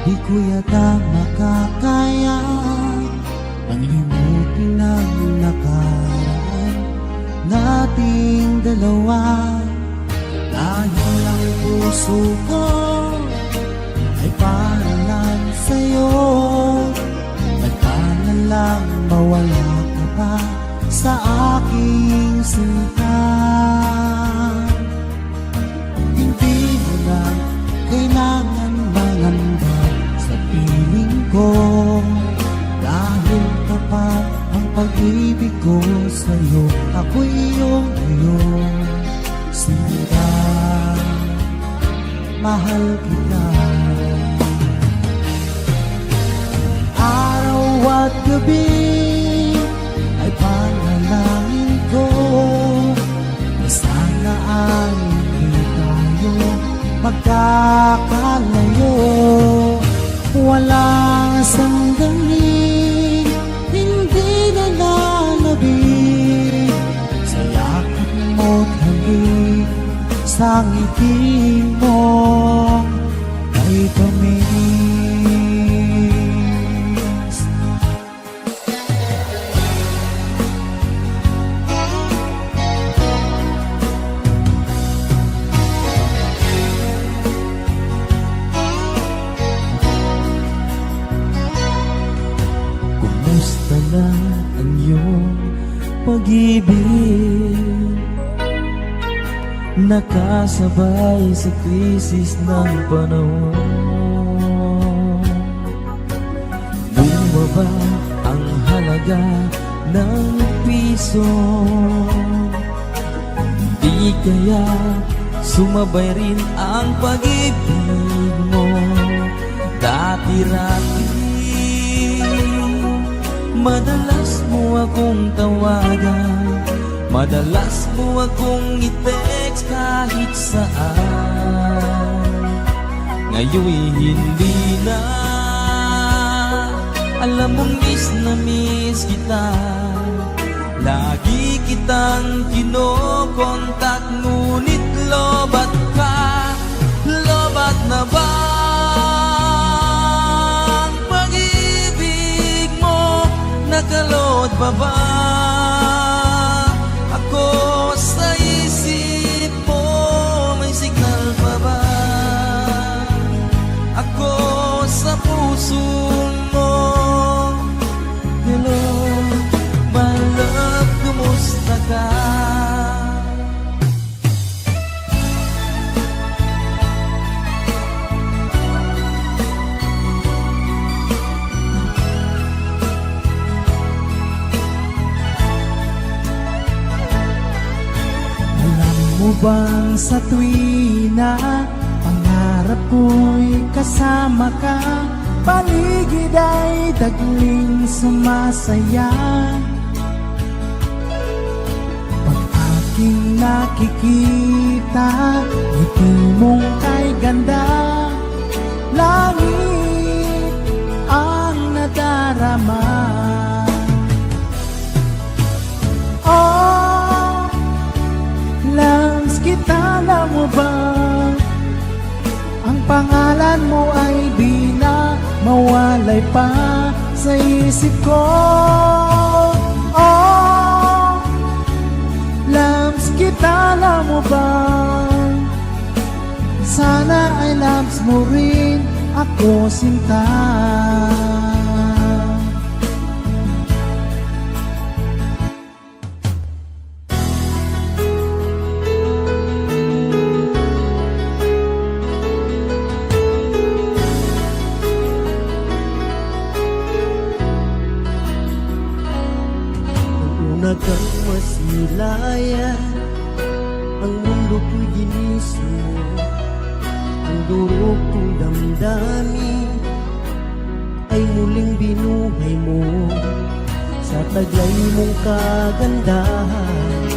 di ko yata makakaya ang limutin ng nakaraan nating dalawa. Dahil ang puso ko ay para lang sa'yo, nagpanalang mawala ka pa sa aking sinta. Kailangan mangamba sa piling ko, dahil kapag ang pag-ibig ko sa'yo, ako'y iyong sinta. Mahal kita araw at gabi, ay panalangin ko na sana ay hindi tayo magkakalayo. Walang sandali, hindi na lalabig sa yakap mo't halik, sa ngiti mo ay tamis. Kumusta na ang iyong pag-ibig, nakasabay sa krisis ng panahon? Bumaba ang halaga ng piso, di kaya sumabay rin ang pag-ibig mo. Dati dati madalas mo akong tawagan, madalas mo akong i-text kahit saan. Ngayon'y hindi na, alam mong miss na miss kita. Lagi kitang kinokontak, ngunit lobat ka. Lobat na ba ang pag-ibig mo? Nakalot pa ba ako sa isip mo? May signal pa ba ako sa puso mo? Hello, my love, kumusta ka? Alam mo bang sa tuwina, pangarap ko'y kasama ka. Paligid ay tagling sumasaya. Pag aking nakikita, ngiti mong kay ganda, langit ang nadarama. Oh, Lams, kita na mo ba? Ang pangalan mo ay di na mawalay pa sa isip ko. Oh, Lams, kita na mo ba? Sana ay Lams mo rin ako, sinta. Una kang masilaya, ang mundo ko'y ginismo mo. Ang durog kong damdamin ay muling binuhay mo. Sa taglay mong kagandahan,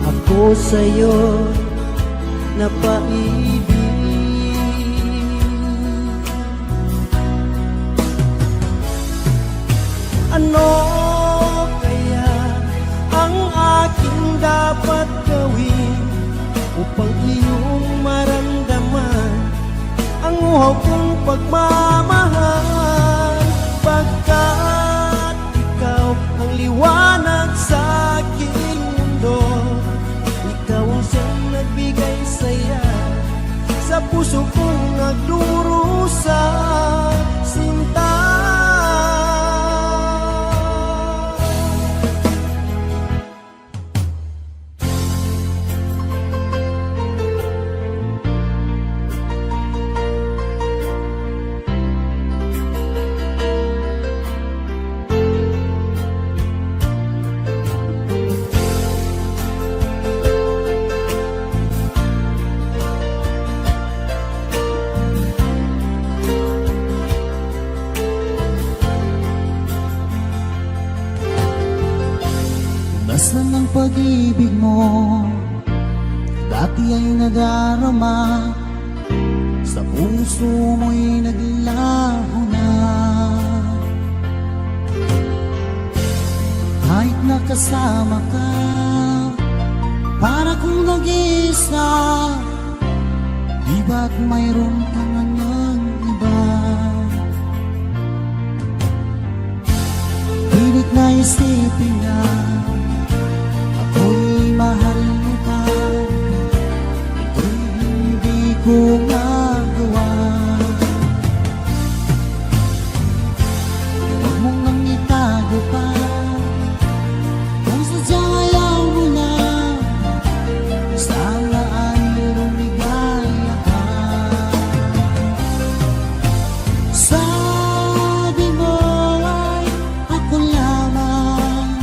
ako sa'yo napaibig. Ano ang aking dapat gawin upang iyong maramdaman ang uhaw kong pagmamahal? Pagkat ikaw ang liwanag sa aking mundo, ikaw ang siyang nagbigay saya sa puso kong nagdurusa, sinta. Nasaan ang pag-ibig mo? Dati ay nadarama, sa puso mo'y naglaho na. Kahit nakasama ka, para kong nag-iisa, di ba't mayroon ka ngayong iba? Pilit na isipin na ako'y mahal mo pa, ito'y hindi ko magawa. Huwag mong nang itago pa, kung sadyang ayaw mo na, sana ay lumigaya ka. Sabi mo ay ako lamang,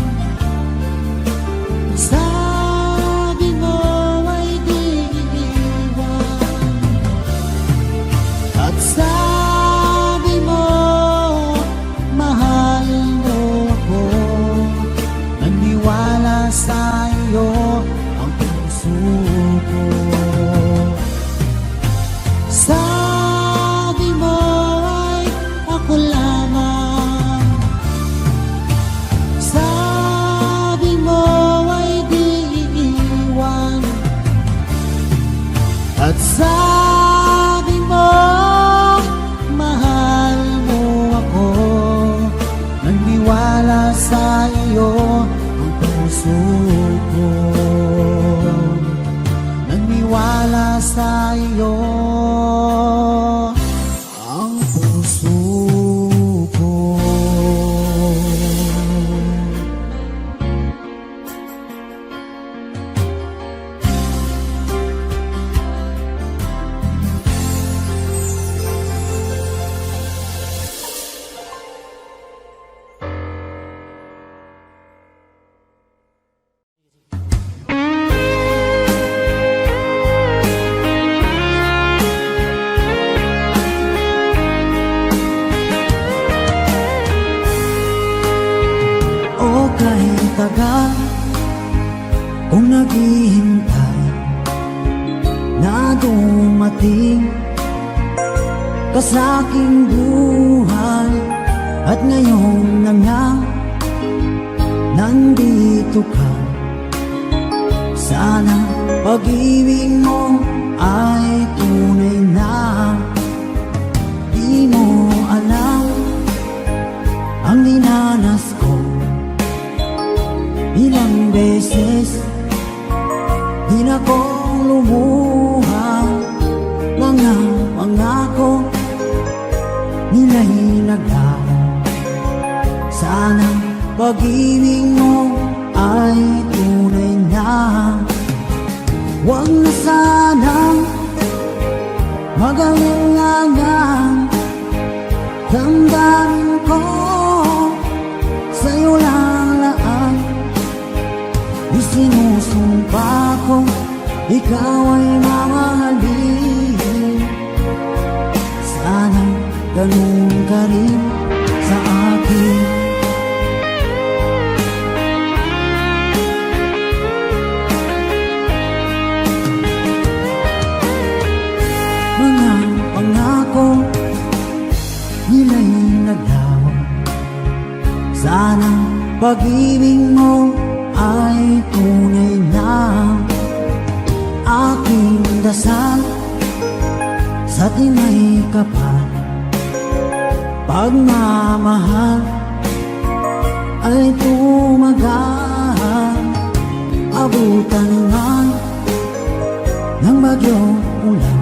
sabi mo ay di iiwan, at sabi mo Sabi mo ay ako lamang, sabi mo ay di iiwan, at sabi mo mahal mo ako. Nagniwala sa iyo ang puso ko, nagniwala sa iyo ang puso ko. O kahit tagal kung naghihintay na dumating ka sa aking buhay, at ngayon na nga nandito ka. Sana pag-ibig mo ay tunay na. Di mo alam ang dinanas ko, ilang beses di na ko lumuha. Mga pangako nila'y naglaho. Sana pag-ibig mo ay tunay na. Huwag na sanang mag-alinlangan. Damdamin ko sa'yo lalaan. Isinusumpa ko ikaw ay mamahalin. Sana ganun ka rin sa akin. Mga pangako nila'y naglaho. Sana pag-ibig mo ay tunay na. Aking dasal sa tinay kapal, pagmamahal ay tumagal. Abutan man ng bagyong ulan,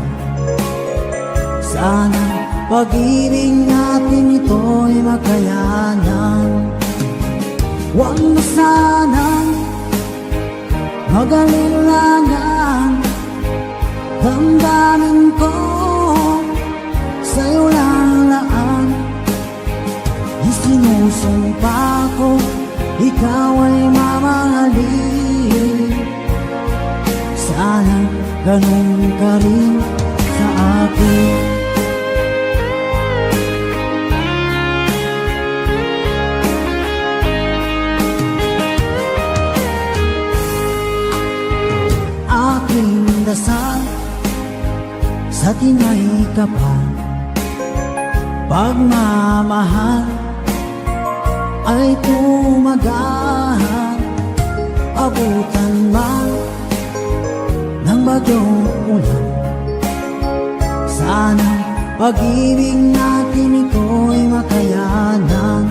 sana pag-ibig natin ito'y makayanan. Huwag na sanang mag-alinlangan. Damdamin ko sa'yo lalaan. Isinusumpa ko ikaw ay mamahalin. Sana ganun ka rin sa akin. Aking dasal sa tinay kapal, pagmamahal ay tumagal. Abutan man ng bagyong ulan, sana pag-ibig natin ito'y makayanan.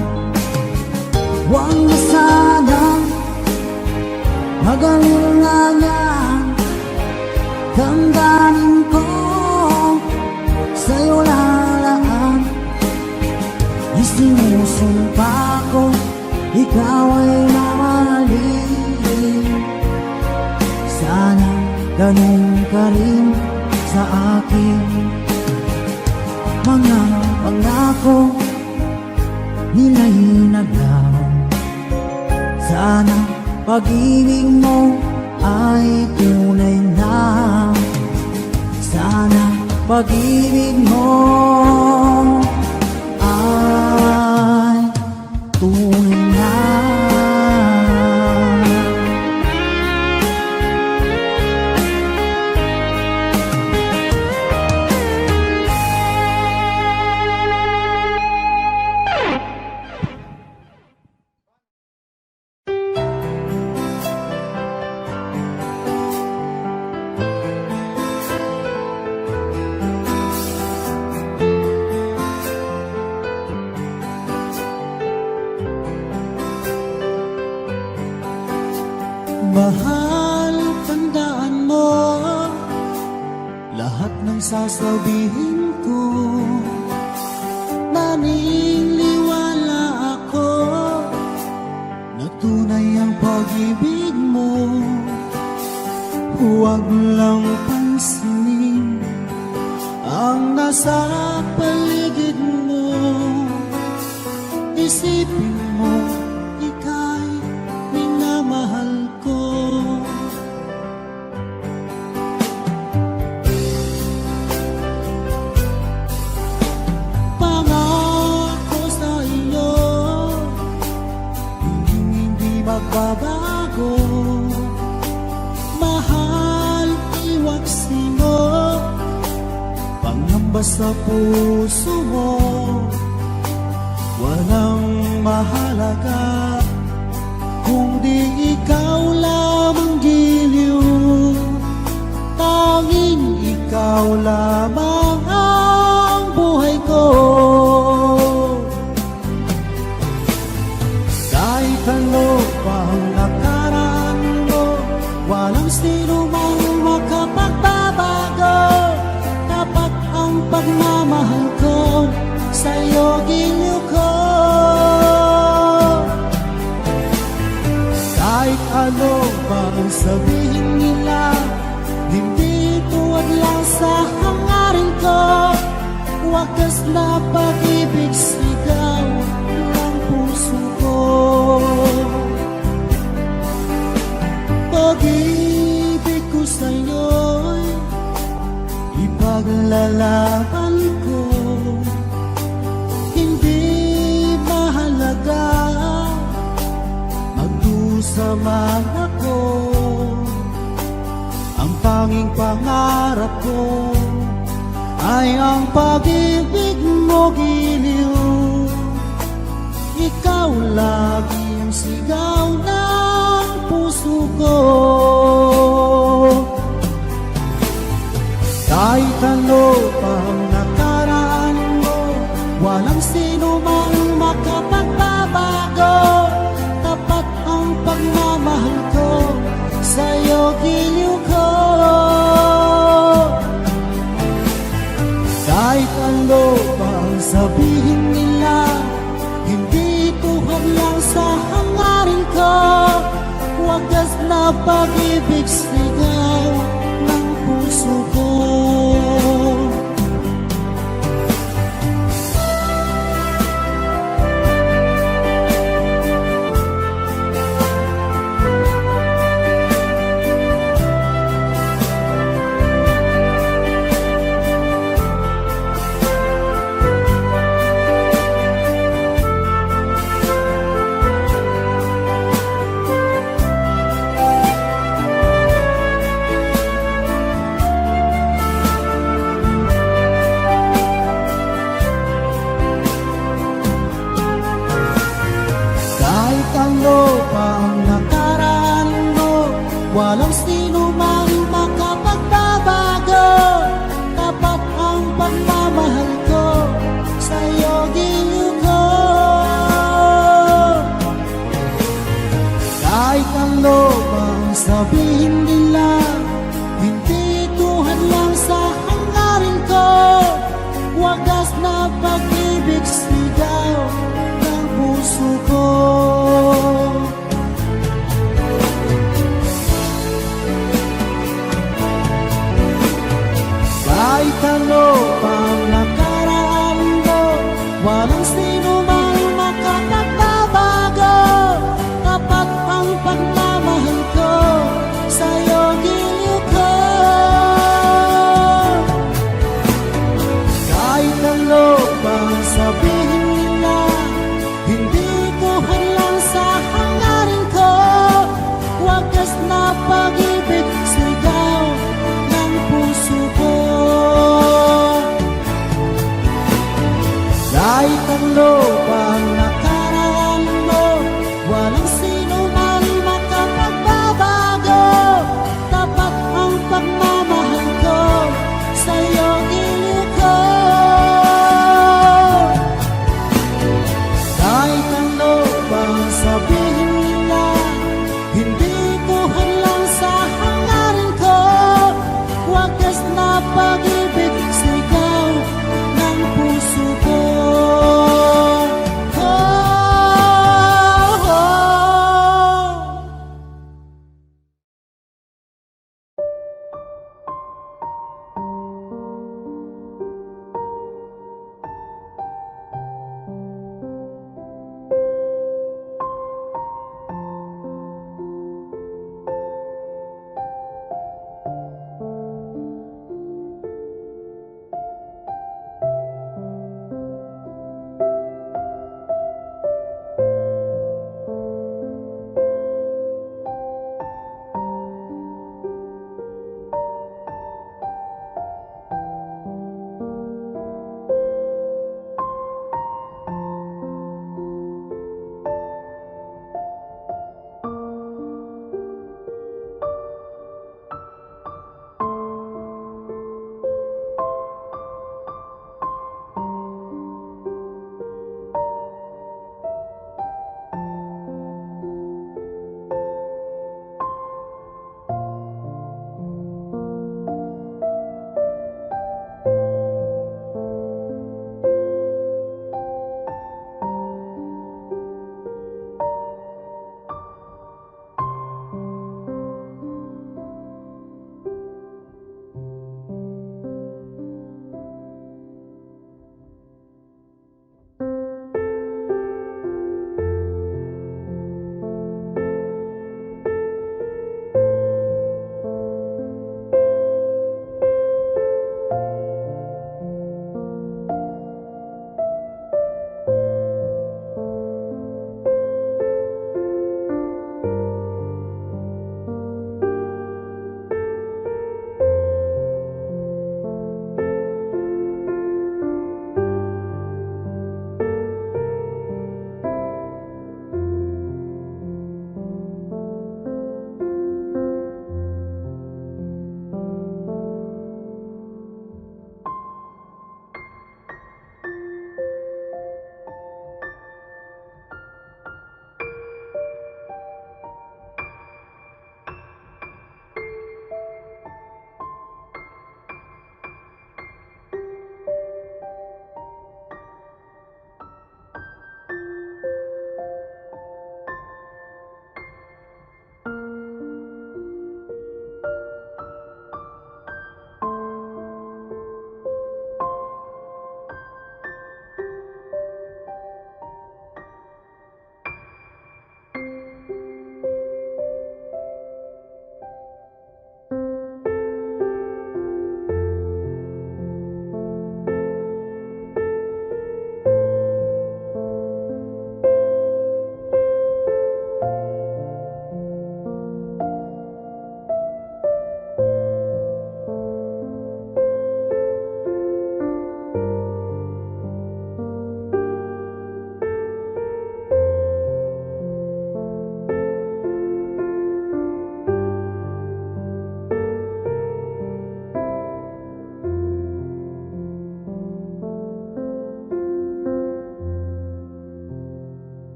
Huwag na sanang mag-alinlangan. Damdamin ko sa'yo lalaan. Isinusumpa ko ikaw ay mamahalin. Sana ganun ka rin sa akin. Mga pangako nila'y naglaho. Sana pag-ibig mo ay tunay na. Sana pag-ibig mo ay tunay na. sabihin ko, naniniwala ako na tunay ang pag-ibig mo. Huwag lang pansinin ang nasa paligid mo. Isipin mo, ika'y minamahal ko. Pangako sa iyo, hindi magbabago. Mahal, iwaksi mo, pangamba sa puso mo. Walang mahalaga kung di ikaw lamang giliw. Tanging ikaw lamang ang buhay ko. Kahit ano pang nakaraan mo, walang sino mang makapagbabago. Tapat ang pagmamahal ko, sa'yo giliw ko. Kahit ano pa ang sabihin nila, hindi tuwad lang sa hangarin ko. Wagas na pag-ibig sigaw ng puso ko. Pag-ibig ko sa'yo'y ipaglalaban ko. Hindi mahalaga magdusa man ako. Ang tanging pangarap ko ay ang pag-ibig mo giliw. Ikaw lagi ang sigaw ng puso ko. Kahit ano pa ang nakaraan mo, walang sino mang makapagbabago. Tapat ang pagmamahal ko, sa'yo giliw ko. Kahit ano pa ang sabihin nila, hindi tuhad lang sa hangarin ko. Wagas na pag-ibig sigaw ng puso ko. Ano pa ang nakaraan mo, walang sino mang makapagbabago. Tapat ang pagmamahal ko, sa'yo giliw ko. Kahit ano pa ang sabihin nila, hindi tuhad lang sa hangarin ko. Wagas na pag-ibig sigaw ng puso ko.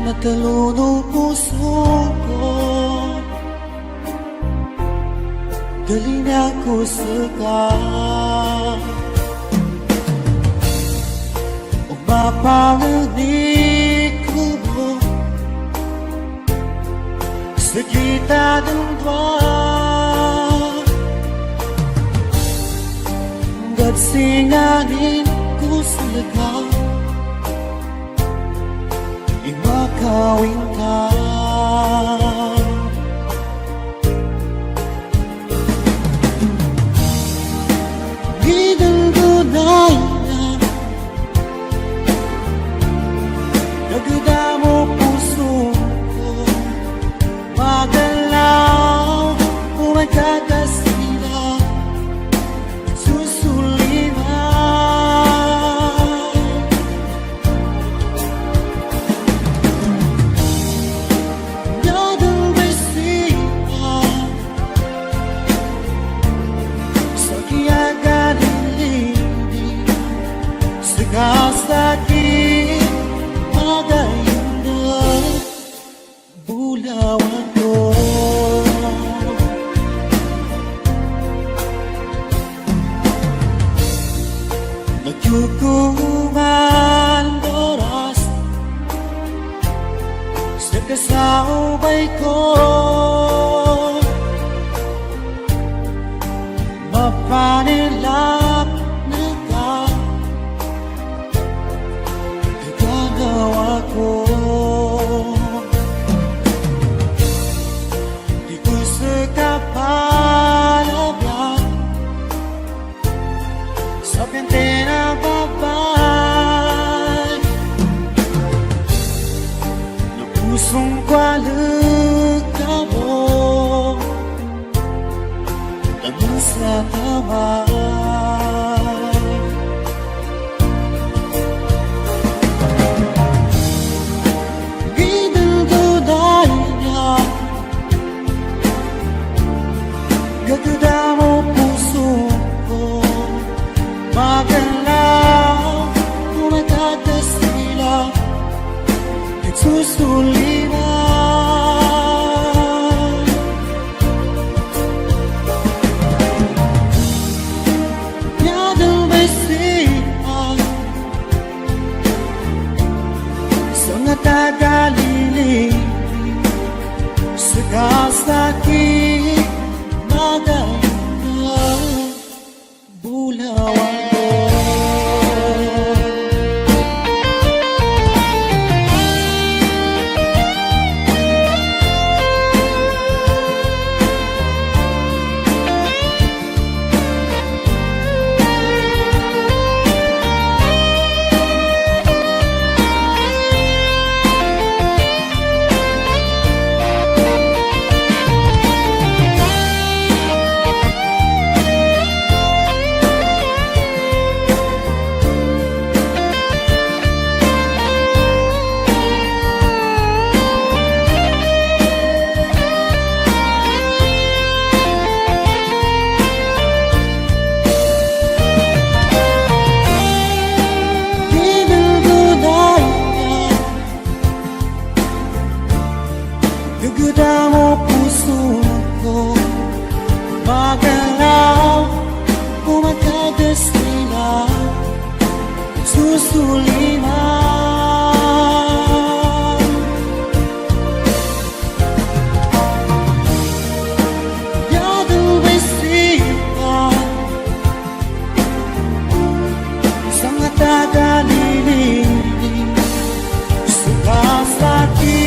Natalunong puso ko, galing ako saka o mapangalanik ko mo sa kita ng buwan. Hanggat singanin ko sa lagang imakawin ka. Ginanggunay na nagda mo puso ko, magalaw kung magkakasila susuliman. Yadang resita sa kiyagaling sa kasakit magayon na bulawan ko. Nagyukuman oras sa kasaubay ko, mapanilap na ka kagagawa ko. Di ko sa kapalabyan sa pinte na babay na pusong kwalag ka mo laban sa kamay. Ginagduday niya gagda mo puso ko, magalaw kung magkakasila nagsusuliman. Yadang basihan sa nga tagalililig sa kasakit magayon na bulawan ko. Gagda mo puso ko, magalaw kung magkakasila susuliman. Yadang resita sa nga tagalililig sa kasakit